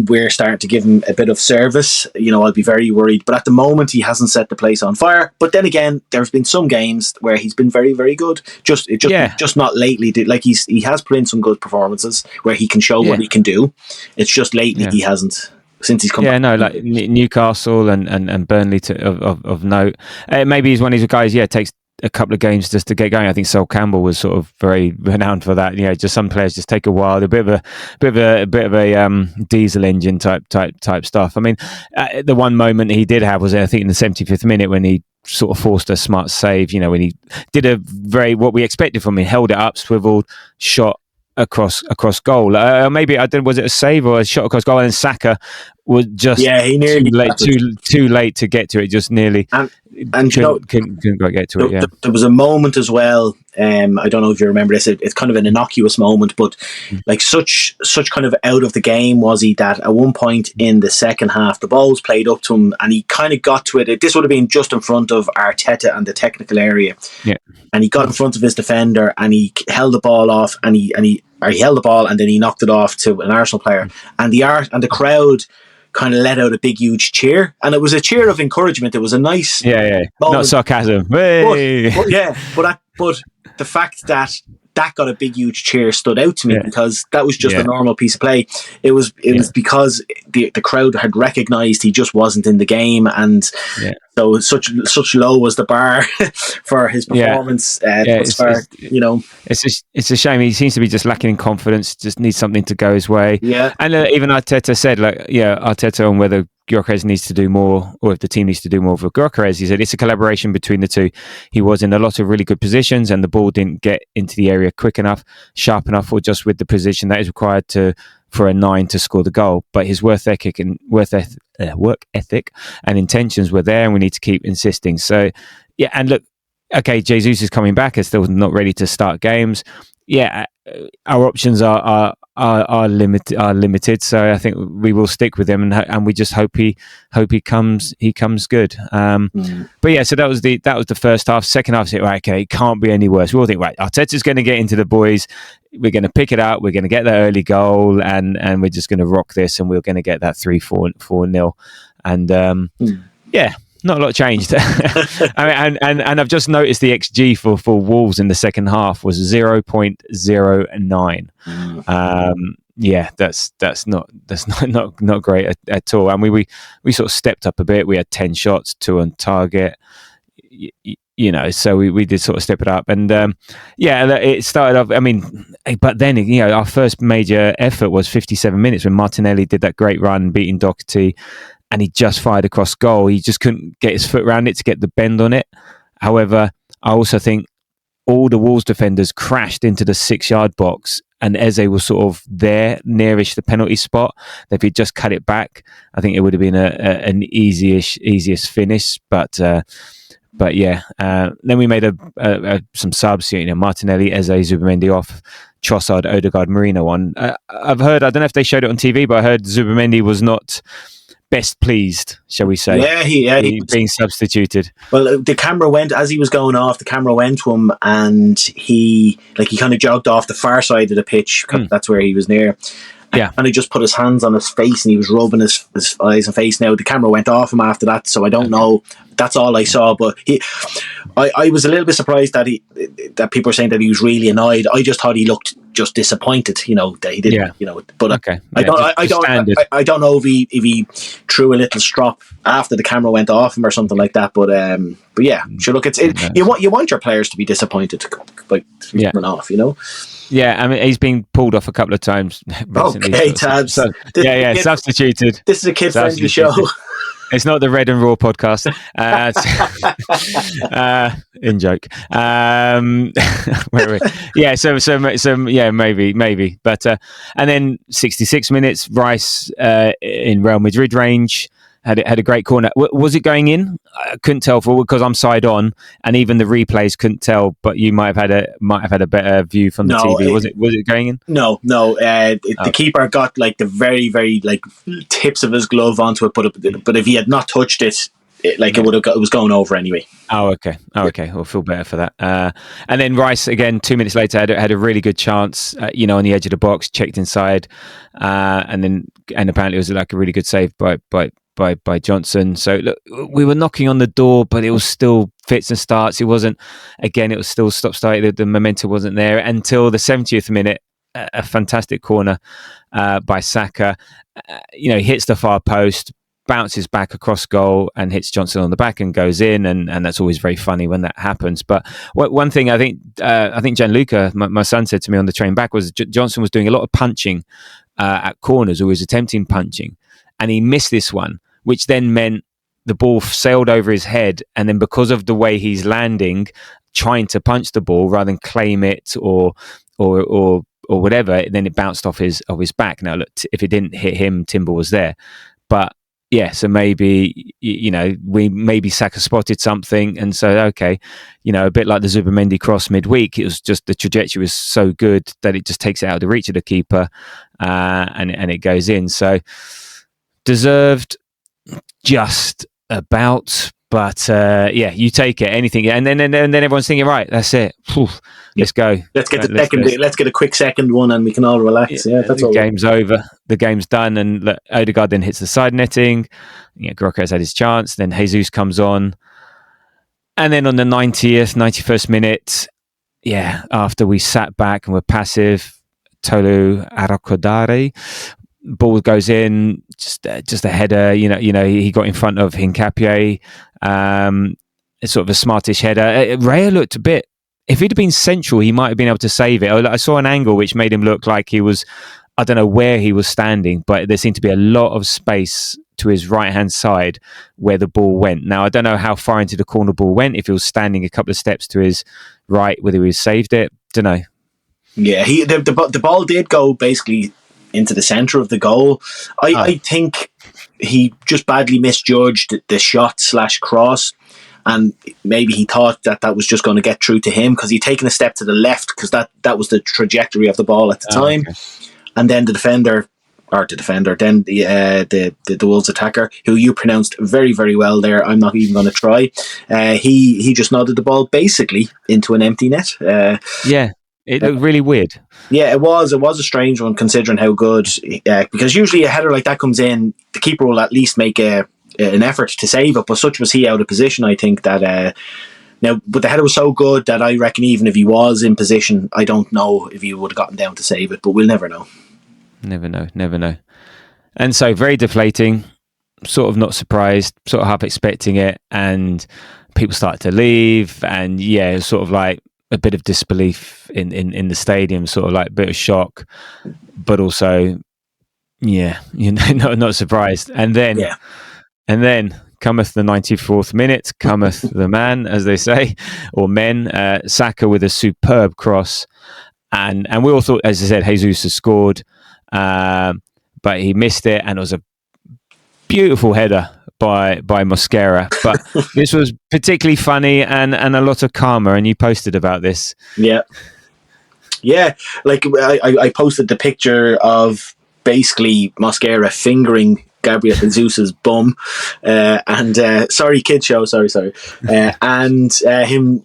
[SPEAKER 4] we're starting to give him a bit of service. I'll be very worried. But at the moment, he hasn't set the place on fire. But then again, there's been some games where he's been very, very good. Just not lately. He has put in some good performances where he can show what he can do. It's just lately he hasn't. Since he's come back.
[SPEAKER 3] Like Newcastle and Burnley of note. Maybe he's one of these guys, takes a couple of games just to get going. I think Sol Campbell was sort of very renowned for that. Just some players just take a while. They're a bit of a diesel engine type stuff. I mean, the one moment he did have was, I think, in the 75th minute when he sort of forced a smart save. When he did what we expected from him, held it up, swiveled, shot across goal. Maybe was it a save or a shot across goal? And Saka was just
[SPEAKER 4] he nearly
[SPEAKER 3] too late to get to it. Just nearly
[SPEAKER 4] and
[SPEAKER 3] couldn't quite get to it.
[SPEAKER 4] There was a moment as well. I don't know if you remember this. It's kind of an innocuous moment, but like such kind of out of the game was he that at one point in the second half the ball was played up to him and he kind of got to it. This would have been just in front of Arteta and the technical area. Yeah. And he got in front of his defender and he held the ball off and he held the ball and then he knocked it off to an Arsenal player. And the crowd kind of let out a big huge cheer, and it was a cheer of encouragement. It was a nice moment.
[SPEAKER 3] Not sarcasm. Hey.
[SPEAKER 4] But the fact that got a big huge cheer stood out to me because that was just a normal piece of play. It was because the crowd had recognised he just wasn't in the game, and so such low was the bar for his performance. It's
[SPEAKER 3] a shame. He seems to be just lacking in confidence. Just needs something to go his way. Yeah, and even Arteta said, Arteta on whether Gyökeres needs to do more, or if the team needs to do more for Gyökeres. He said it's a collaboration between the two. He was in a lot of really good positions, and the ball didn't get into the area quick enough, sharp enough, or just with the position that is required for a 9 to score the goal. But his work ethic and intentions were there, and we need to keep insisting. So, and look, okay, Jesus is coming back. Is still not ready to start games. Our options are limited. So I think we will stick with him, and we just hope he comes good. But so that was the first half. Second half, it can't be any worse. We all think, Arteta's going to get into the boys. We're going to pick it up. We're going to get that early goal, and we're just going to rock this, and we're going to get that 3-4-0. And not a lot changed. and I've just noticed the XG for Wolves in the second half was 0.09. yeah, that's not great at all. And we sort of stepped up a bit. We had 10 shots, 2 on target. So we did sort of step it up, and it started off. I mean, but then our first major effort was 57 minutes when Martinelli did that great run, beating Doherty, and he just fired across goal. He just couldn't get his foot around it to get the bend on it. However, I also think all the Wolves defenders crashed into the 6-yard box, and Eze was sort of there, nearish the penalty spot. If he'd just cut it back, I think it would have been an easiest finish. But yeah, then we made some subs. Martinelli, Eze, Zubimendi off, Trossard, Odegaard, Marino on. I've heard, I don't know if they showed it on TV, but I heard Zubimendi was not best pleased, shall we say?
[SPEAKER 4] Yeah, he
[SPEAKER 3] being substituted.
[SPEAKER 4] Well, the camera went as he was going off. The camera went to him, and he kind of jogged off the far side of the pitch. That's where he was near.
[SPEAKER 3] Yeah,
[SPEAKER 4] and he just put his hands on his face, and he was rubbing his eyes and face. Now the camera went off him after that, so I don't know. That's all I saw. But I was a little bit surprised that people were saying that he was really annoyed. I just thought he looked just disappointed. That he didn't. But
[SPEAKER 3] okay.
[SPEAKER 4] I don't know if he threw a little strop after the camera went off him or something like that. But yeah, sure. Look, you want your players to be disappointed, like run off.
[SPEAKER 3] Yeah, I mean, he's been pulled off a couple of times recently.
[SPEAKER 4] Okay, Tabs.
[SPEAKER 3] Substituted.
[SPEAKER 4] This is a kid-friendly show.
[SPEAKER 3] It's not the Red and Raw podcast. In joke. Where are we? Yeah, so yeah, maybe. But and then 66 minutes, Rice in Real Madrid range. Had a great corner. Was it going in? I couldn't tell because I'm side on, and even the replays couldn't tell. But you might have had a better view from the TV. Was it going in?
[SPEAKER 4] No. The keeper got like the very, very tips of his glove onto it. But if he had not touched it, it was going over anyway.
[SPEAKER 3] Oh, okay. We'll feel better for that. And then Rice again, 2 minutes later, had a really good chance. On the edge of the box, checked inside, and apparently it was like a really good save by Johnson. So look, we were knocking on the door, but it was still fits and starts. It wasn't, again, it was still stop start. The momentum wasn't there until the 70th minute. A fantastic corner by Saka. He hits the far post, bounces back across goal and hits Johnson on the back and goes in, and that's always very funny when that happens. But one thing I think Gianluca, my son, said to me on the train back was Johnson was doing a lot of punching at corners, or was attempting punching, and he missed this one, which then meant the ball sailed over his head, and then because of the way he's landing, trying to punch the ball rather than claim it or whatever, then it bounced off his back. Now, look, if it didn't hit him, Timber was there, but yeah, so maybe maybe Saka spotted something, and so okay, a bit like the Zubimendi cross midweek, it was just the trajectory was so good that it just takes it out of the reach of the keeper, and it goes in. So deserved, just about, but you take it, anything, and then everyone's thinking, right, that's it. Whew, let's go.
[SPEAKER 4] Let's get let's get a quick second one, and we can all relax. Yeah, that's
[SPEAKER 3] the
[SPEAKER 4] all.
[SPEAKER 3] Game's over. The game's done, and look, Odegaard then hits the side netting. Grocker's had his chance. Then Jesus comes on, and then on the 91st minute, after we sat back and were passive, Tolu Arakodare. Ball goes in, just a header. He got in front of Hincapié. It's sort of a smartish header. Raya looked a bit. If he'd have been central, he might have been able to save it. I saw an angle which made him look like he was. I don't know where he was standing, but there seemed to be a lot of space to his right-hand side where the ball went. Now, I don't know how far into the corner ball went. If he was standing a couple of steps to his right, whether he saved it, don't know.
[SPEAKER 4] Yeah, the ball did go basically into the centre of the goal. I think he just badly misjudged the shot / cross, and maybe he thought that was just going to get through to him because he'd taken a step to the left because that was the trajectory of the ball at the time. Okay. And then then the Wolves attacker, who you pronounced very, very well there, I'm not even going to try, he just nodded the ball basically into an empty net.
[SPEAKER 3] It looked really weird.
[SPEAKER 4] Yeah, it was a strange one considering how good, because usually a header like that comes in, the keeper will at least make an effort to save it, but such was he out of position, I think, that but the header was so good that I reckon even if he was in position, I don't know if he would have gotten down to save it, but we'll never know.
[SPEAKER 3] Never know. And so very deflating, sort of not surprised, sort of half expecting it, and people started to leave, and sort of like a bit of disbelief in the stadium, sort of like a bit of shock, but also, not surprised. And then cometh the 94th minute, cometh the man, as they say, or men, Saka with a superb cross. And we all thought, as I said, Jesus has scored, but he missed it, and it was a beautiful header by Mosquera. But this was particularly funny and a lot of karma, and you posted about this.
[SPEAKER 4] Yeah. Like I posted the picture of basically Mosquera fingering Gabriel Jesus's bum, and sorry, kid show, sorry, and him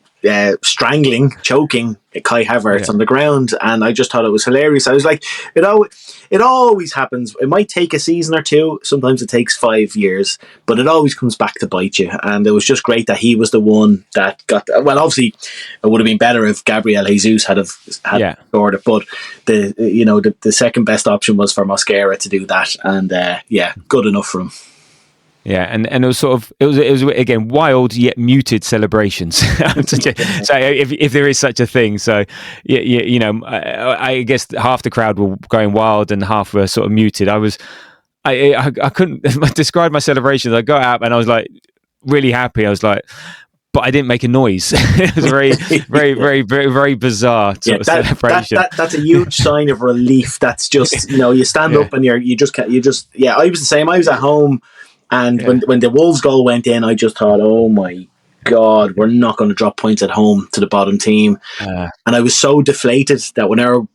[SPEAKER 4] strangling, choking Kai Havertz on the ground, and I just thought it was hilarious. I was like, it always happens. It might take a season or two, sometimes it takes 5 years, but it always comes back to bite you. And it was just great that he was the one that got. Well, obviously, it would have been better if Gabriel Jesus had scored it, but the second best option was for Mosquera to do that, and good enough for him.
[SPEAKER 3] Yeah, and it was sort of it was again wild yet muted celebrations. So if there is such a thing, so I guess half the crowd were going wild and half were sort of muted. I couldn't describe my celebrations. I got out and I was like really happy. I was like, but I didn't make a noise. It was very, very, very, very, very bizarre sort of celebration.
[SPEAKER 4] That's a huge sign of relief. That's just you stand up and you just I was the same. I was at home. And when the Wolves goal went in, I just thought, oh my God, we're not going to drop points at home to the bottom team. And I was so deflated that when our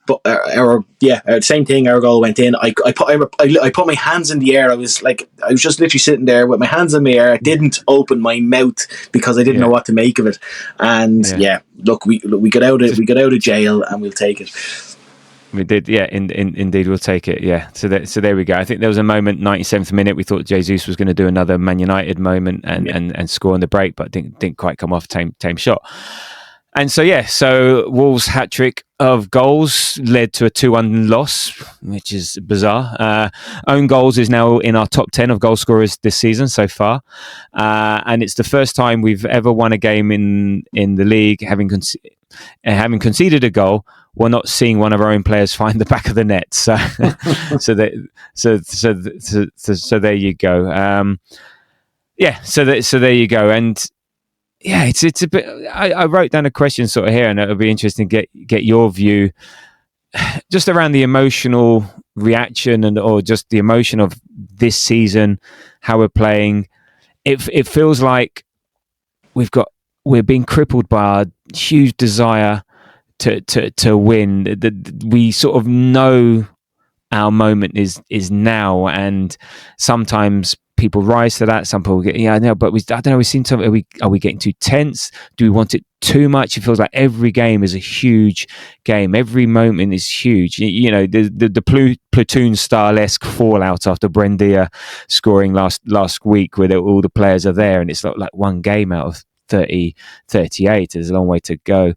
[SPEAKER 4] same thing, our goal went in, I put my hands in the air. I was just literally sitting there with my hands in the air. I didn't open my mouth because I didn't know what to make of it. And look, we got out of jail, and we'll take it.
[SPEAKER 3] We did, indeed, we'll take it, So there we go. I think there was a moment, 97th minute, we thought Jesus was going to do another Man United moment and score on the break, but didn't quite come off tame shot. And so Wolves' hat-trick of goals led to a 2-1 loss, which is bizarre. Own goals is now in our top 10 of goal scorers this season so far. And it's the first time we've ever won a game in the league, having conceded a goal, we're not seeing one of our own players find the back of the net. So there you go. So there you go. And it's a bit. I wrote down a question sort of here, and it would be interesting to get your view, just around the emotional reaction or just the emotion of this season, how we're playing. It feels like we're being crippled by our huge desire to win. We sort of know our moment is now, and sometimes people rise to that. Some people get but I don't know. We've seen something. Are we getting too tense? Do we want it too much? It feels like every game is a huge game. Every moment is huge. The platoon style-esque fallout after Buendia scoring last week, where all the players are there, and it's like one game out of 30, 38. There's a long way to go.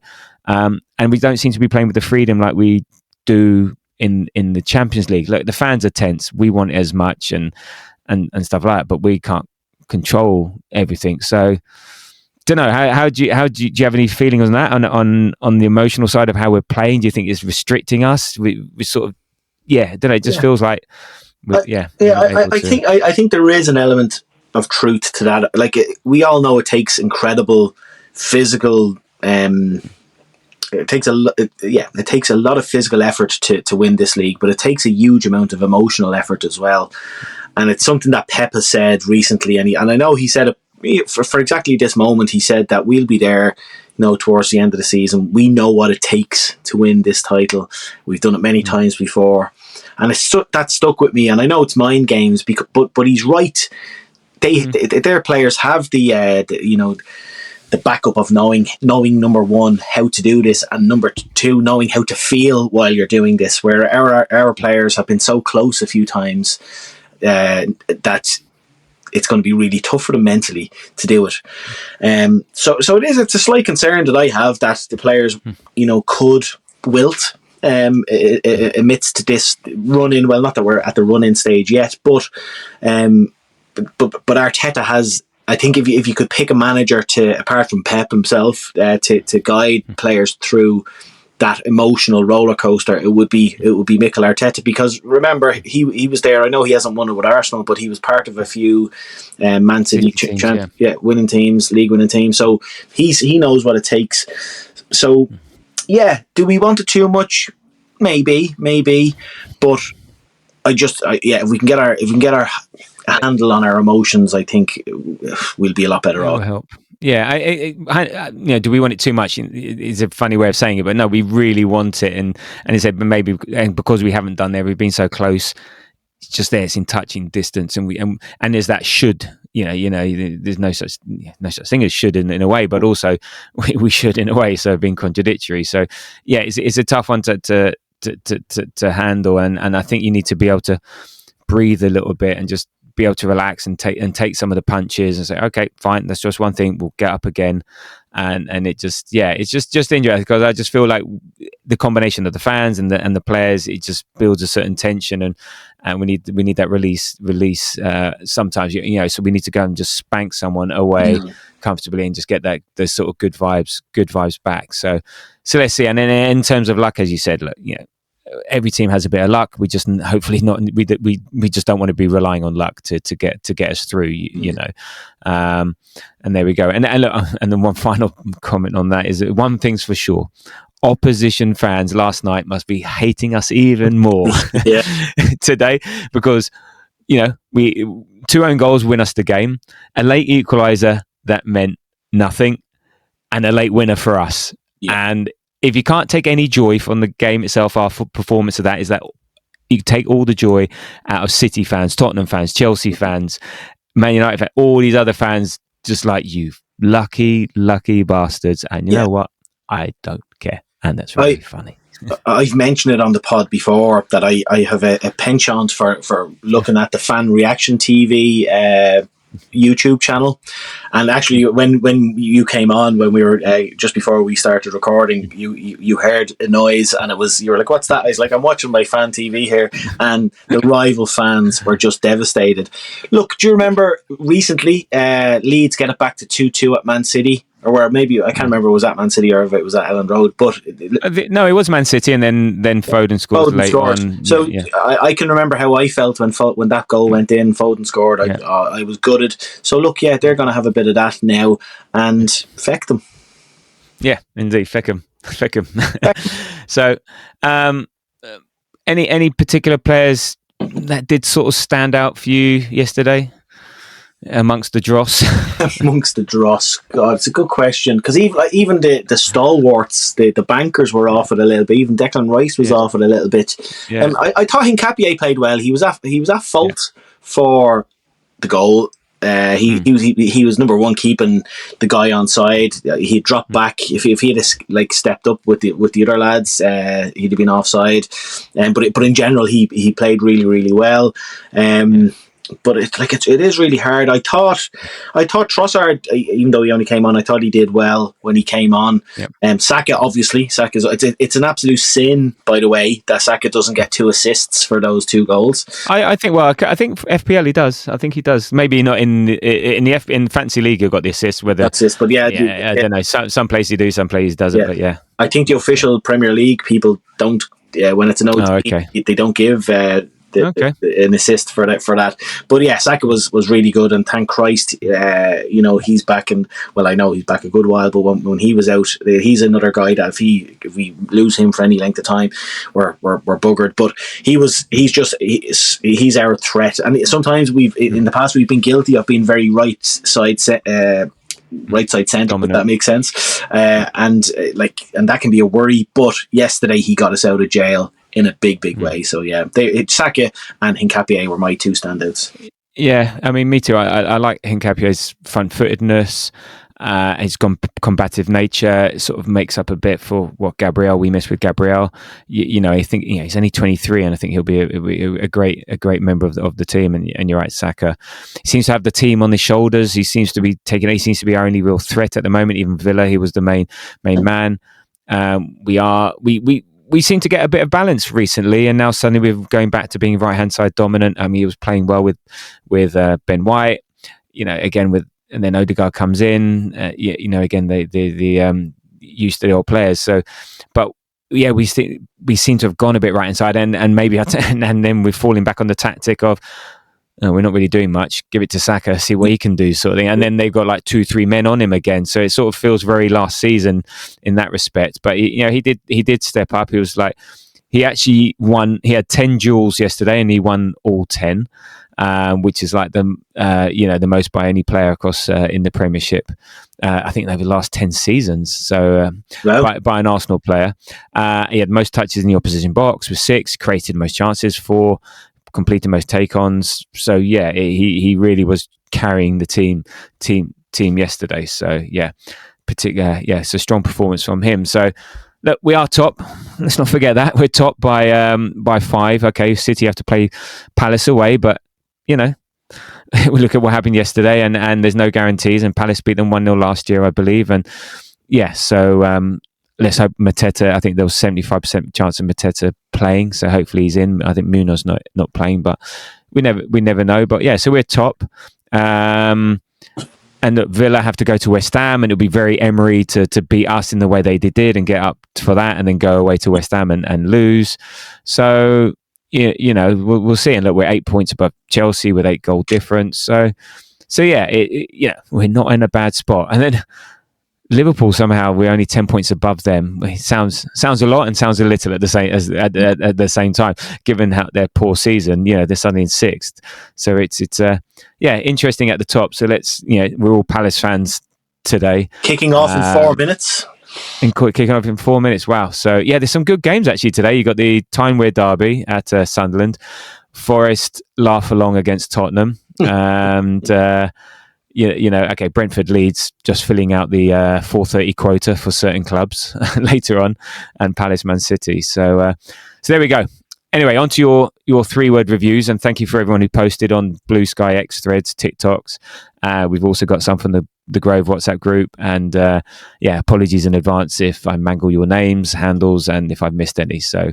[SPEAKER 3] And we don't seem to be playing with the freedom like we do in the Champions League. Like, the fans are tense. We want it as much and stuff like that, but we can't control everything. So, don't know. How do you have any feeling on that on the emotional side of how we're playing? Do you think it's restricting us? We sort of don't know. It just feels like
[SPEAKER 4] I think there is an element of truth to that. Like, we all know it takes incredible physical. It takes a lot of physical effort to win this league, but it takes a huge amount of emotional effort as well. And it's something that Pep has said recently, and I know he said it for exactly this moment. He said that we'll be there, towards the end of the season. We know what it takes to win this title. We've done it many times before, and that stuck with me. And I know it's mind games, but he's right. Their players have the backup of knowing number one how to do this, and number two knowing how to feel while you're doing this, where our players have been so close a few times that it's going to be really tough for them mentally to do it. So it's a slight concern that I have that the players could wilt amidst this run-in. Well, not that we're at the run-in stage yet, but Arteta has. I think if you could pick a manager to, apart from Pep himself, to guide players through that emotional roller coaster, it would be Mikel Arteta, because remember he was there. I know he hasn't won it with Arsenal, but he was part of a few Man City winning teams, league winning teams. So he knows what it takes. So yeah, do we want it too much? Maybe, but if we can get our handle on our emotions, I think we'll be a lot better off.
[SPEAKER 3] Help. Yeah, do we want it too much? It's a funny way of saying it, but no, we really want it, and he said maybe because we haven't done there, we've been so close. It's just there, it's in touching distance, and there's that should. There's no such thing as should in a way, but also we should in a way. So being contradictory. So yeah, it's a tough one to handle, and I think you need to be able to breathe a little bit and just be able to relax and take some of the punches and say, okay, fine, that's just one thing, we'll get up again. And it's just interesting, because I just feel like the combination of the fans and the players, it just builds a certain tension, and we need that release sometimes, so we need to go and just spank someone away comfortably and just get those sort of good vibes back. So let's see. And then in terms of luck, as you said, look, every team has a bit of luck. We just hopefully not. We just don't want to be relying on luck to get us through. And there we go. And look, and then one final comment on that is that one thing's for sure: opposition fans last night must be hating us even more today, because we 2 own goals win us the game, a late equaliser that meant nothing, and a late winner for us. And if you can't take any joy from the game itself, our performance of that is that you take all the joy out of City fans, Tottenham fans, Chelsea fans, Man United fans, all these other fans, just like you, lucky bastards. And you know what? I don't care. And that's really funny.
[SPEAKER 4] I've mentioned it on the pod before that I have a penchant for looking at the Fan Reaction TV YouTube channel, and actually when you came on, when we were just before we started recording, you heard a noise, and you were like, what's that? I was like, I'm watching my Fan TV here, and the rival fans were just devastated. Look, do you remember recently Leeds get it back to 2-2 at Man City? Or where maybe, I can't remember, it was at Man City or if it was at Ellen Road. But
[SPEAKER 3] no, it was Man City, and then Foden scored later on.
[SPEAKER 4] So I can remember how I felt when that goal went in. Foden scored. I was gutted. So look, they're going to have a bit of that now, and feck them.
[SPEAKER 3] Yeah, indeed, feck them. So, any particular players that did sort of stand out for you yesterday? Amongst the dross?
[SPEAKER 4] Amongst the dross, God, it's a good question, because even the stalwarts, the bankers were off it a little bit. Even Declan Rice was off it a little bit. I thought Hincapié played well. He was at fault for the goal. He was number one, keeping the guy on side. He dropped back. If he had stepped up with the other lads, he'd have been offside. But in general, he played really, really well. But it is really hard. I thought Trossard, even though he only came on, I thought he did well when he came on. Saka, obviously, it's an absolute sin, by the way, that Saka doesn't get 2 assists for those 2 goals.
[SPEAKER 3] I think FPL he does. I think he does. Maybe not in Fantasy League he got the assist. But I don't know. Some places he do, some places he doesn't. But yeah, I
[SPEAKER 4] think the official Premier League people don't. When it's an OTP, they don't give. An assist for that. But yeah, Saka was really good, and thank Christ, he's back. And well, I know he's back a good while, but when he was out, he's another guy that if we lose him for any length of time, we're buggered. But he's our threat. And sometimes in the past we've been guilty of being very right side centre, if that makes sense, and that can be a worry. But yesterday he got us out of jail in a big way. So yeah, Saka and Hincapié were my 2 standouts.
[SPEAKER 3] Yeah, I mean, me too. I like Hincapié's front-footedness, his combative nature. It sort of makes up a bit for what we missed with Gabriel. I think he's only 23, and I think he'll be a great member of the team. And you're right, Saka. He seems to have the team on his shoulders. He seems to be our only real threat at the moment. Even Villa, he was the main man. we seem to get a bit of balance recently, and now suddenly we're going back to being right-hand side dominant. I mean, he was playing well with Ben White, again and then Odegaard comes in, again the used to the old players. So, but yeah, we seem to have gone a bit right inside, and maybe and then we're falling back on the tactic of we're not really doing much. Give it to Saka, see what he can do, sort of thing. And then they've got like 2-3 men on him again, so it sort of feels very last season in that respect. But he did step up. He was like he actually won. He had 10 duels yesterday, and he won all 10. Which is like the most by any player across in the Premiership. I think over the last 10 seasons. So by an Arsenal player, he had most touches in the opposition box with 6, created most chances 4, completed most take-ons. So yeah, he really was carrying the team yesterday. So yeah, it's a strong performance from him. So. Look, we are top. Let's not forget that we're top by 5. Okay, City have to play Palace away, but we look at what happened yesterday, and there's no guarantees. And Palace beat them 1-0 last year, I believe. And yeah, so let's hope Mateta. I think there was 75% chance of Mateta playing, so hopefully he's in. I think Munoz not playing, but we never know. But yeah, so we're top. And that Villa have to go to West Ham, and it'll be very Emery to beat us in the way they did and get up for that, and then go away to West Ham and lose. So we'll see. And look, we're 8 points above Chelsea with 8 goal difference. So yeah, we're not in a bad spot. And then Liverpool, somehow we're only 10 points above them. It sounds a lot and sounds a little at the same time, given how their poor season. They're suddenly in 6th, so it's interesting at the top. So we're all Palace fans today.
[SPEAKER 4] Kicking off in 4 minutes.
[SPEAKER 3] Kicking off in 4 minutes. Wow. So yeah, there's some good games actually today. You got the Tyne-Wear derby at Sunderland, Forest laugh along against Tottenham, and. Okay, Brentford Leeds just filling out the 4:30 quota for certain clubs later on, and Palace Man City. So there we go. Anyway, on to your 3-word reviews, and thank you for everyone who posted on Blue Sky, X Threads, TikToks. We've also got some from the Grove WhatsApp group, and apologies in advance if I mangle your names, handles, and if I've missed any. So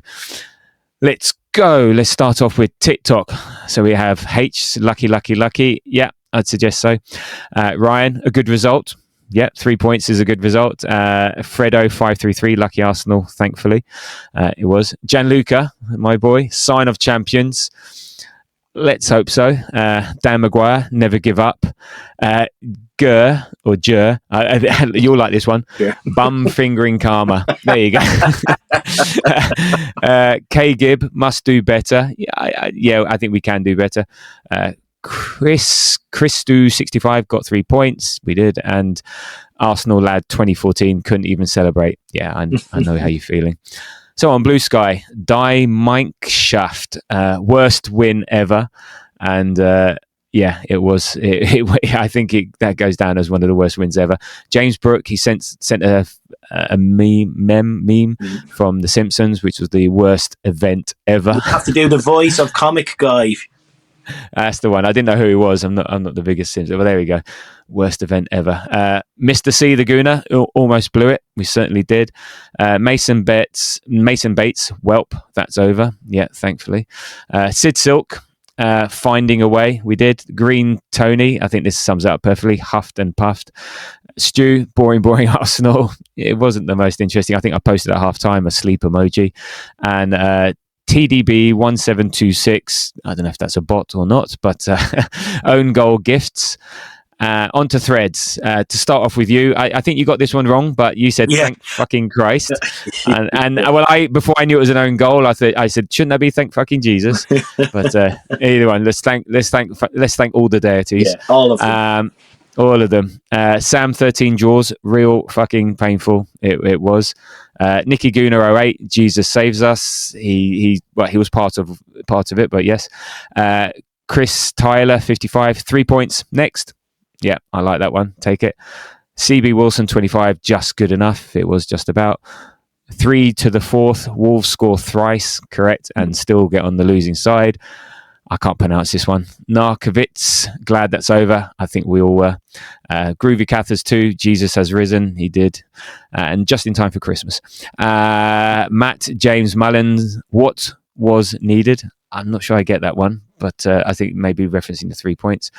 [SPEAKER 3] let's go. Let's start off with TikTok. So we have H, lucky. Yeah. I'd suggest so. Ryan, a good result. Yeah, 3 points is a good result. Fredo, 533, lucky Arsenal, thankfully. It was. Gianluca, my boy, sign of champions. Let's hope so. Dan Maguire, never give up. Gur, or Jur, you'll like this one. Yeah. Bum fingering karma. There you go. K Gibb, must do better. I think we can do better. Christu65 got 3 points. We did. And Arsenal lad 2014 couldn't even celebrate. Yeah, I know how you're feeling. So on Blue Sky, Die Minkshaft, worst win ever. And it was. I think that goes down as one of the worst wins ever. James Brooke, he sent a meme from The Simpsons, which was the worst event ever.
[SPEAKER 4] You have to do the voice of comic guy.
[SPEAKER 3] That's the one. I didn't know who he was. I'm not the biggest Simpson. Well, there we go. Worst event ever. Mr. C, the Gooner, almost blew it. We certainly did. Mason Bates, Welp, that's over. Yeah, thankfully. Sid Silk, finding a way. We did. Green Tony, I think this sums it up perfectly. Huffed and puffed. Stu, boring Arsenal. It wasn't the most interesting. I think I posted at half-time a sleep emoji. And TDB 1726, I don't know if that's a bot or not, but own goal gifts. Onto Threads. To start off with you, I think you got this one wrong, but you said thank fucking Christ. and before I knew it was an own goal, I said shouldn't that be thank fucking Jesus? But either one, let's thank all the deities.
[SPEAKER 4] Yeah, all of them.
[SPEAKER 3] All of them. Sam 13 Jaws, real fucking painful. It was. Nicky Gooner 08, Jesus saves us. He was part of it, but yes. Chris Tyler 55, 3 points. Next. Yeah, I like that one. Take it. CB Wilson 25, just good enough. It was just about. 3 to the 4th. Wolves score thrice, correct, and still get on the losing side. I can't pronounce this one. Narkovitz, glad that's over. I think we all were. Groovy Cathers too. Jesus has risen. He did. And just in time for Christmas. Matt James Mullins, what was needed? I'm not sure I get that one, but I think maybe referencing the 3 points.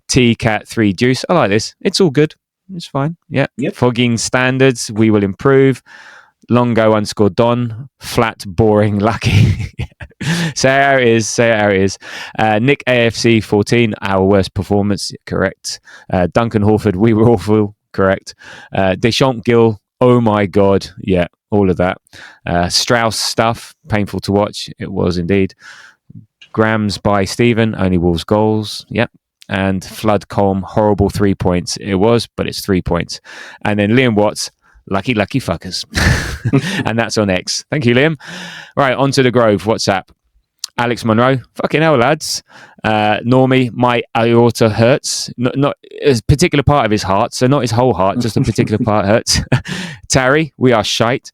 [SPEAKER 3] T-Cat 3 Juice. I like this. It's all good. It's fine. Yeah.
[SPEAKER 4] Yep.
[SPEAKER 3] Fogging standards. We will improve. Longo _ Don. Flat, boring, lucky. Say how it is. Nick AFC 14, our worst performance. Correct. Duncan Horford, we were awful. Correct. Deschamps Gill, oh my God. Yeah, all of that. Strauss stuff, painful to watch. It was indeed. Grams by Stephen, only Wolves goals. Yep. And Flood Colm, horrible 3 points. It was, but it's 3 points. And then Liam Watts, lucky fuckers. And that's on X. Thank you, Liam. Right, on to the Grove WhatsApp. Alex Monroe, fucking hell, lads. Normie, my aorta hurts. Not a particular part of his heart, so not his whole heart, just a particular part hurts. Tarry, we are shite.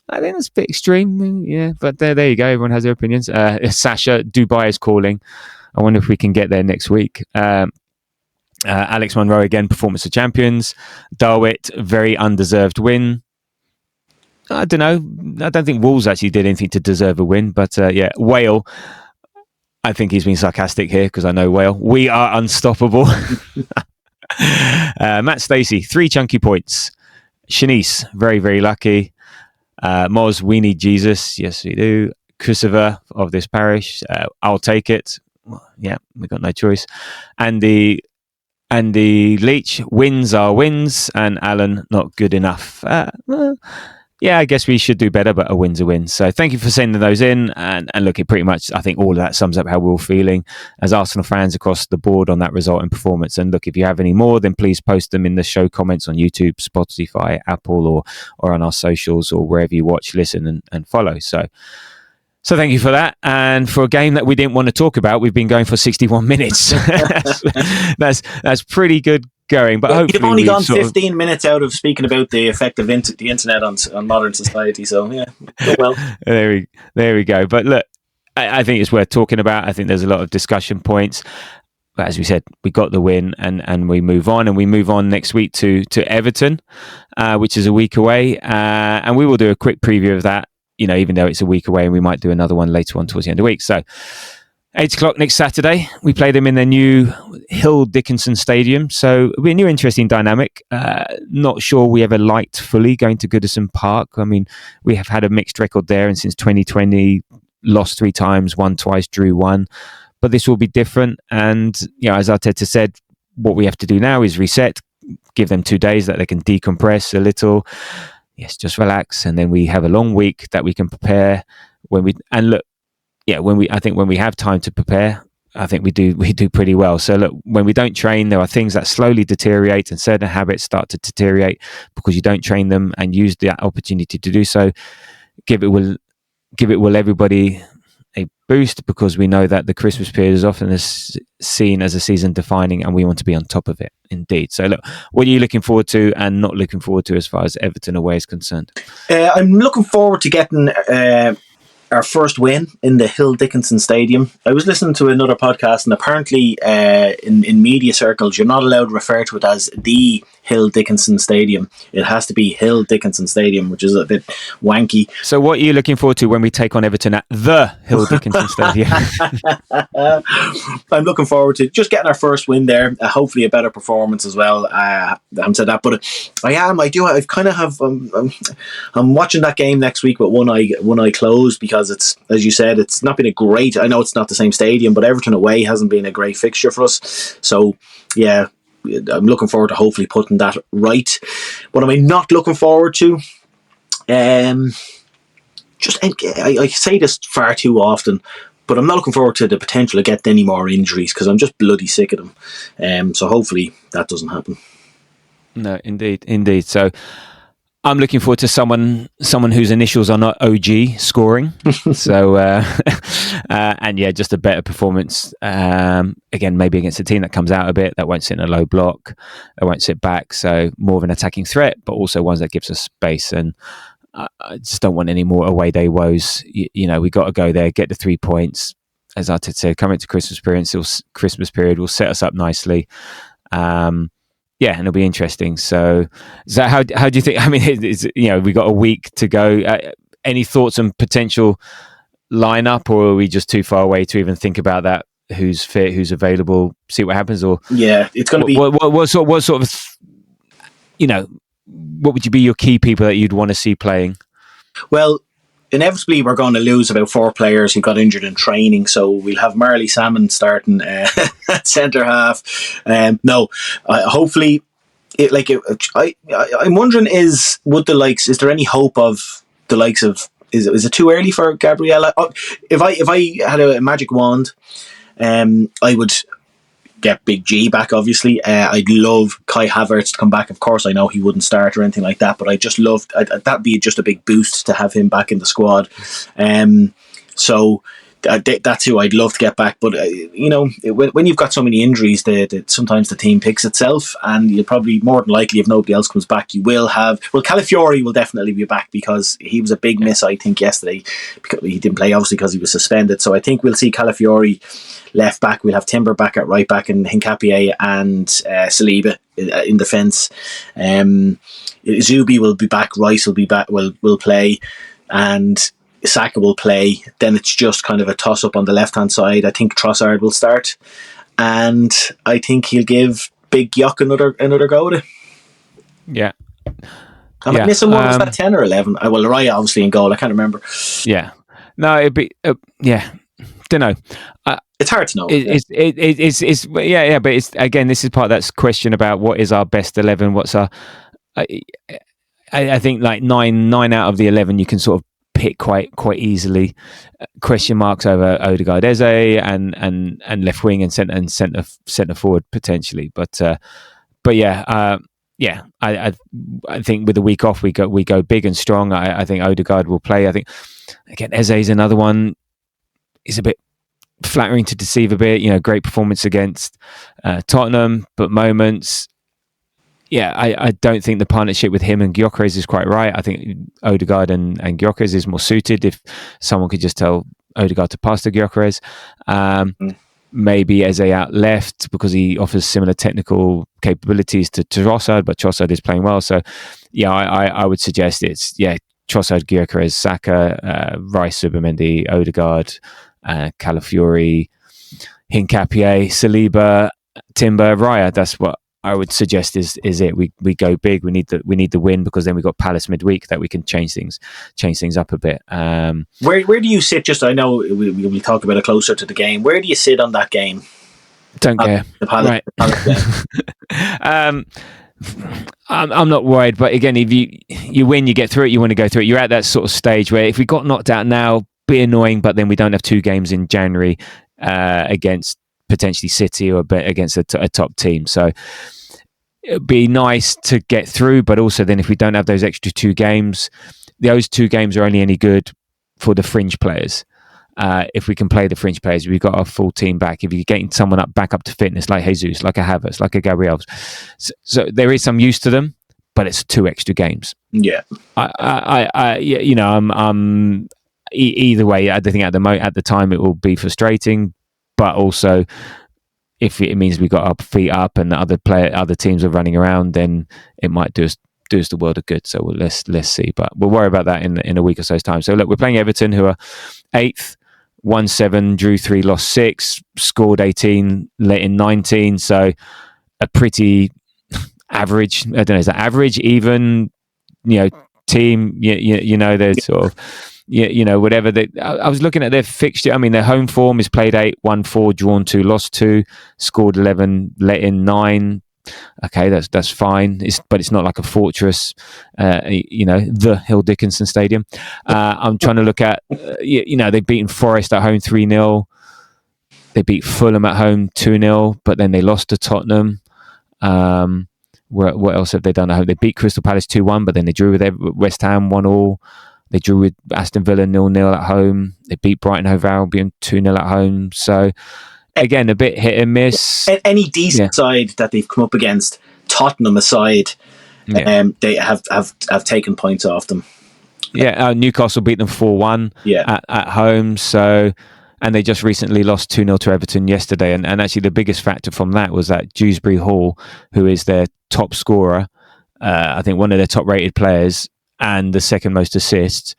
[SPEAKER 3] I think that's a bit extreme, yeah, but there you go. Everyone has their opinions. Sasha, Dubai is calling. I wonder if we can get there next week. Alex Monroe again, performance of champions. Darwit, very undeserved win. I don't know. I don't think Wolves actually did anything to deserve a win, but yeah, Whale. I think he's been sarcastic here because I know Whale. We are unstoppable. Matt Stacey, 3 chunky points. Shanice, very, very lucky. Moz, we need Jesus. Yes, we do. Kusiva of this parish. I'll take it. Yeah, we got no choice. And the Leech, wins are wins, and Alan, not good enough. Well, yeah, I guess we should do better, but a win's a win. So thank you for sending those in. And look, it pretty much, I think all of that sums up how we're all feeling as Arsenal fans across the board on that result and performance. And look, if you have any more, then please post them in the show comments on YouTube, Spotify, Apple, or on our socials, or wherever you watch, listen, and follow. So thank you for that. And for a game that we didn't want to talk about, we've been going for 61 minutes. that's pretty good going. But hopefully
[SPEAKER 4] you've only gone 15 minutes out of speaking about the effect of the internet on modern society. So yeah, well.
[SPEAKER 3] There we go. But look, I think it's worth talking about. I think there's a lot of discussion points. But as we said, we got the win and we move on. And we move on next week to Everton, which is a week away. And we will do a quick preview of that, you know, even though it's a week away, and we might do another one later on towards the end of the week. So 8 o'clock next Saturday, we play them in their new Hill Dickinson Stadium. So it'll be a new interesting dynamic. Not sure we ever liked fully going to Goodison Park. I mean, we have had a mixed record there, and since 2020, lost 3 times, won twice, drew 1. But this will be different. And, you know, as Arteta said, what we have to do now is reset, give them 2 days that they can decompress a little. Yes, just relax. And then we have a long week that we can prepare I think when we have time to prepare, I think we do pretty well. So look, when we don't train, there are things that slowly deteriorate, and certain habits start to deteriorate because you don't train them and use the opportunity to do so. Give it will everybody a boost, because we know that the Christmas period is often seen as a season defining, and we want to be on top of it indeed. So look, what are you looking forward to and not looking forward to as far as Everton away is concerned?
[SPEAKER 4] I'm looking forward to getting our first win in the Hill Dickinson Stadium. I was listening to another podcast, and apparently in media circles, you're not allowed to refer to it as the Hill Dickinson Stadium. It has to be Hill Dickinson Stadium, which is a bit wanky.
[SPEAKER 3] So what are you looking forward to when we take on Everton at the Hill Dickinson Stadium?
[SPEAKER 4] I'm looking forward to just getting our first win there. Hopefully a better performance as well. I haven't said that, but I've kind of have. I'm watching that game next week with one eye closed, because it's, as you said, it's not been a great. I know it's not the same stadium, but Everton away hasn't been a great fixture for us. So yeah, I'm looking forward to hopefully putting that right. What am I not looking forward to? I say this far too often, but I'm not looking forward to the potential of getting any more injuries, because I'm just bloody sick of them. So hopefully that doesn't happen. No,
[SPEAKER 3] indeed. So I'm looking forward to someone whose initials are not OG scoring. So, and yeah, just a better performance. Again, maybe against a team that comes out a bit, that won't sit in a low block, that won't sit back. So more of an attacking threat, but also ones that gives us space. And I just don't want any more away day woes. You know, we got to go there, get the 3 points, as Arteta said, coming to Christmas period will set us up nicely. And it'll be interesting. So how do you think? I mean, we got a week to go. Any thoughts on potential lineup, or are we just too far away to even think about that? Who's fit, who's available, see what happens? Or
[SPEAKER 4] it's going to be
[SPEAKER 3] what sort of what would you be your key people that you'd want to see playing?
[SPEAKER 4] Well, inevitably we're going to lose about 4 players who got injured in training, so we'll have Marley Salmon starting at centre half. Hopefully, I'm wondering is there any hope of the likes of? Is it too early for Gabriella? If I had a magic wand, I would get Big G back, obviously. I'd love Kai Havertz to come back. Of course, I know he wouldn't start or anything like that, but I just loved that'd be just a big boost to have him back in the squad. So that's who I'd love to get back. But when you've got so many injuries, sometimes the team picks itself, and you'll probably more than likely, if nobody else comes back, you will have. Well, Calafiori will definitely be back because he was a big miss, I think, yesterday. Because he didn't play obviously because he was suspended. So I think we'll see Calafiori left back. We'll have Timber back at right back, and Hincapié and Saliba in defence. Zubi will be back. Rice will be back. Will play, and Saka will play. Then it's just kind of a toss up on the left hand side. I think Trossard will start, and I think he'll give Big Yok another go at it.
[SPEAKER 3] Yeah.
[SPEAKER 4] Am I missing one? Was that 10 or 11? Well, Raya obviously in goal. I can't remember.
[SPEAKER 3] Yeah. No, it'd be. Don't know.
[SPEAKER 4] It's hard to know.
[SPEAKER 3] It's but it's again. This is part of that question about what is our best 11. What's our? I think like nine out of the 11 you can sort of pick quite easily. Question marks over Odegaard, Eze, and left wing and centre forward potentially. But I think with the week off we go big and strong. I think Odegaard will play. I think again Eze is another one. Is a bit flattering to deceive a bit. Great performance against Tottenham, but moments. Yeah, I don't think the partnership with him and Gyökeres is quite right. I think Odegaard and Gyökeres is more suited. If someone could just tell Odegaard to pass to Gyökeres. Maybe Eze out left because he offers similar technical capabilities to Trossard, but Trossard is playing well. So, I would suggest it's Trossard, Gyökeres, Saka, Rice, Zubimendi, Odegaard, Calafiori, Hincapié, Saliba, Timber, Raya. That's what I would suggest is it. We go big. We need the win because then we got Palace midweek that we can change things up a bit.
[SPEAKER 4] Where do you sit? Just I know we'll talk about it closer to the game. Where do you sit on that game?
[SPEAKER 3] Don't care.
[SPEAKER 4] The Palace,
[SPEAKER 3] right. I'm not worried, but again, if you win, you get through it. You want to go through it. You're at that sort of stage where if we got knocked out now, be annoying, but then we don't have 2 games in January against potentially City or against a top team. So it'd be nice to get through, but also then if we don't have those extra 2 games, those 2 games are only any good for the fringe players. If we can play the fringe players, we've got our full team back. If you're getting someone back up to fitness, like Jesus, like a Havertz, like a Gabriel, so there is some use to them, but it's 2 extra games.
[SPEAKER 4] Yeah,
[SPEAKER 3] I'm either way. I think at the time it will be frustrating, but also if it means we got our feet up and other teams are running around, then it might do us the world of good. So let's see, but we'll worry about that in a week or so's time. So look, we're playing Everton, who are 8th, won 7, drew 3, lost 6, scored 18, let in 19. So a pretty average. I don't know, is that average, even? Team. They're sort of. Whatever. I was looking at their fixture. I mean, their home form is played 8, won 4, drawn 2, lost 2, scored 11, let in 9. Okay, that's fine. But it's not like a fortress, the Hill Dickinson Stadium. I'm trying to look at, they've beaten Forest at home 3-0. They beat Fulham at home 2-0, but then they lost to Tottenham. What else have they done at home? They beat Crystal Palace 2-1, but then they drew with West Ham 1-1. They drew with Aston Villa 0-0 at home. They beat Brighton Hove Albion 2-0 at home. So, again, a bit hit and miss.
[SPEAKER 4] Any decent side that they've come up against, Tottenham aside, they have taken points off them.
[SPEAKER 3] Yeah, Newcastle beat them 4-1 at home. So, and they just recently lost 2-0 to Everton yesterday. And actually the biggest factor from that was that Dewsbury Hall, who is their top scorer, I think one of their top rated players and the second most assists,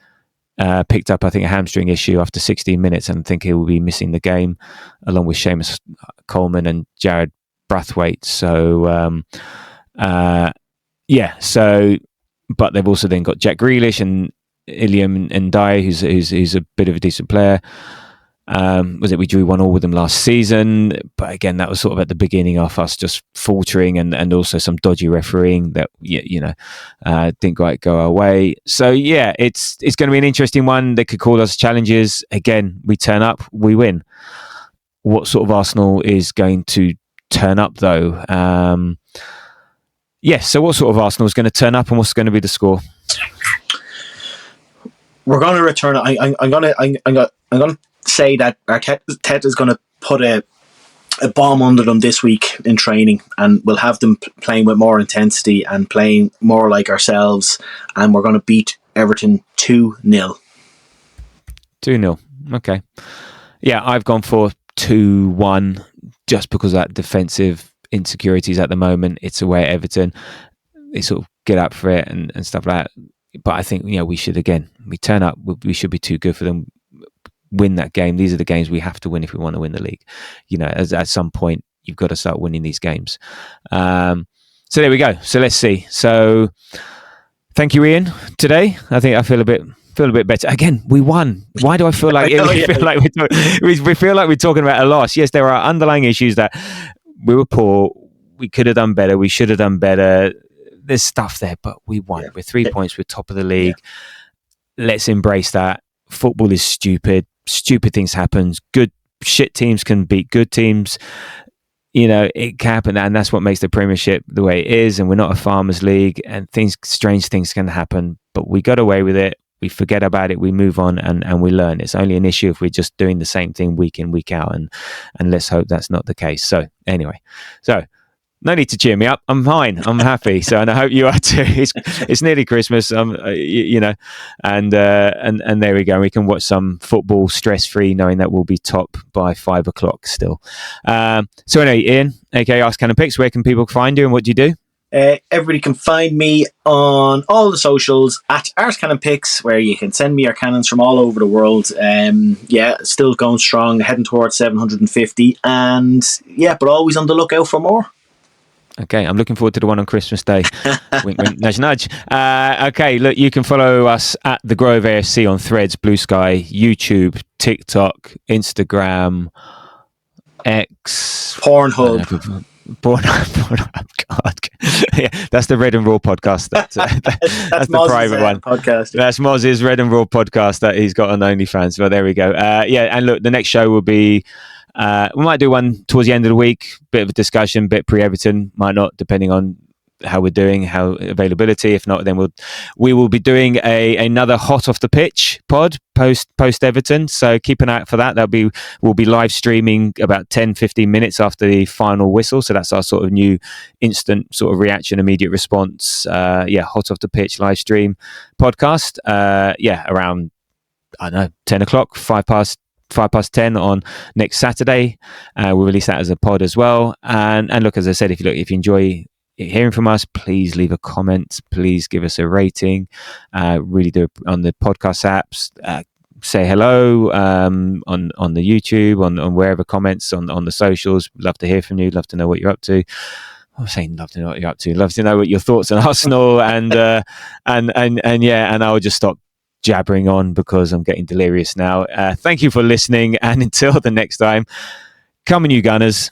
[SPEAKER 3] picked up, I think, a hamstring issue after 16 minutes, and I think he will be missing the game along with Seamus Coleman and Jared Brathwaite. So, but they've also then got Jack Grealish and Iliam Ndiaye, who's a bit of a decent player. We drew 1-1 with them last season, but again, that was sort of at the beginning of us just faltering and also some dodgy refereeing that didn't quite go our way. So yeah, it's going to be an interesting one. They could call us challenges. Again, we turn up, we win. What sort of Arsenal is going to turn up though? So what sort of Arsenal is going to turn up, and what's going to be the score?
[SPEAKER 4] We're going to return. I'm going to say that Arteta is going to put a bomb under them this week in training, and we'll have them playing with more intensity and playing more like ourselves, and we're going to beat Everton 2-0.
[SPEAKER 3] 2-0. Okay. Yeah, I've gone for 2-1 just because of that defensive insecurities at the moment. It's away at Everton. They sort of get up for it and stuff like that. But I think, we should, again, we turn up, we should be too good for them, win that game. These are the games we have to win if we want to win the league. At some point, you've got to start winning these games. So there we go. So let's see. So thank you, Ian, today. I think I feel a bit better. Again, we won. Why do I feel like we feel like we're talking about a loss? Yes, there are underlying issues that we were poor. We could have done better. We should have done better. There's stuff there, but we won. We're 3 points. We're top of the league. Let's embrace that. Football is stupid. Stupid things happen. Shit teams can beat good teams. It can happen, and that's what makes the Premiership the way it is. And we're not a farmers' league, and strange things can happen. But we got away with it. We forget about it. We move on, and we learn. It's only an issue if we're just doing the same thing week in, week out, and let's hope that's not the case. So anyway, no need to cheer me up. I'm fine. I'm happy. So, and I hope you are too. It's nearly Christmas. And there we go. We can watch some football stress-free, knowing that we'll be top by 5 o'clock still. So anyway, Ian, aka Ask Cannon Picks, where can people find you and what do you do?
[SPEAKER 4] Everybody can find me on all the socials at Ars Cannon Picks, where you can send me your cannons from all over the world. Still going strong, heading towards 750, but always on the lookout for more.
[SPEAKER 3] Okay, I'm looking forward to the one on Christmas Day. Wink, wink, nudge, nudge. Okay, look, you can follow us at The Grove AFC on Threads, Blue Sky, YouTube, TikTok, Instagram, X,
[SPEAKER 4] Pornhub.
[SPEAKER 3] God. Yeah, that's the Red and Raw podcast. That's the private one. Podcast. That's Moz's Red and Raw podcast that he's got on OnlyFans. Well, there we go. And look, the next show will be. We might do one towards the end of the week, bit of a discussion, bit pre-Everton, might not, depending on how we're doing, how availability. If not, then we will be doing another hot off the pitch pod post Everton. So keep an eye out for that. We'll be live streaming about 10-15 minutes after the final whistle. So that's our sort of new instant sort of reaction, immediate response. Hot off the pitch live stream podcast. Around 10 o'clock, 5:10 on next Saturday. We'll release that as a pod as well. And look, as I said, if you enjoy hearing from us, please leave a comment. Please give us a rating. Really do it on the podcast apps. Say hello on the YouTube, on wherever comments on the socials. Love to hear from you. Love to know what you're up to. I'm saying love to know what you're up to. Love to know what your thoughts on Arsenal and I'll just stop jabbering on because I'm getting delirious now. Thank you for listening, and until the next time, come on you Gunners.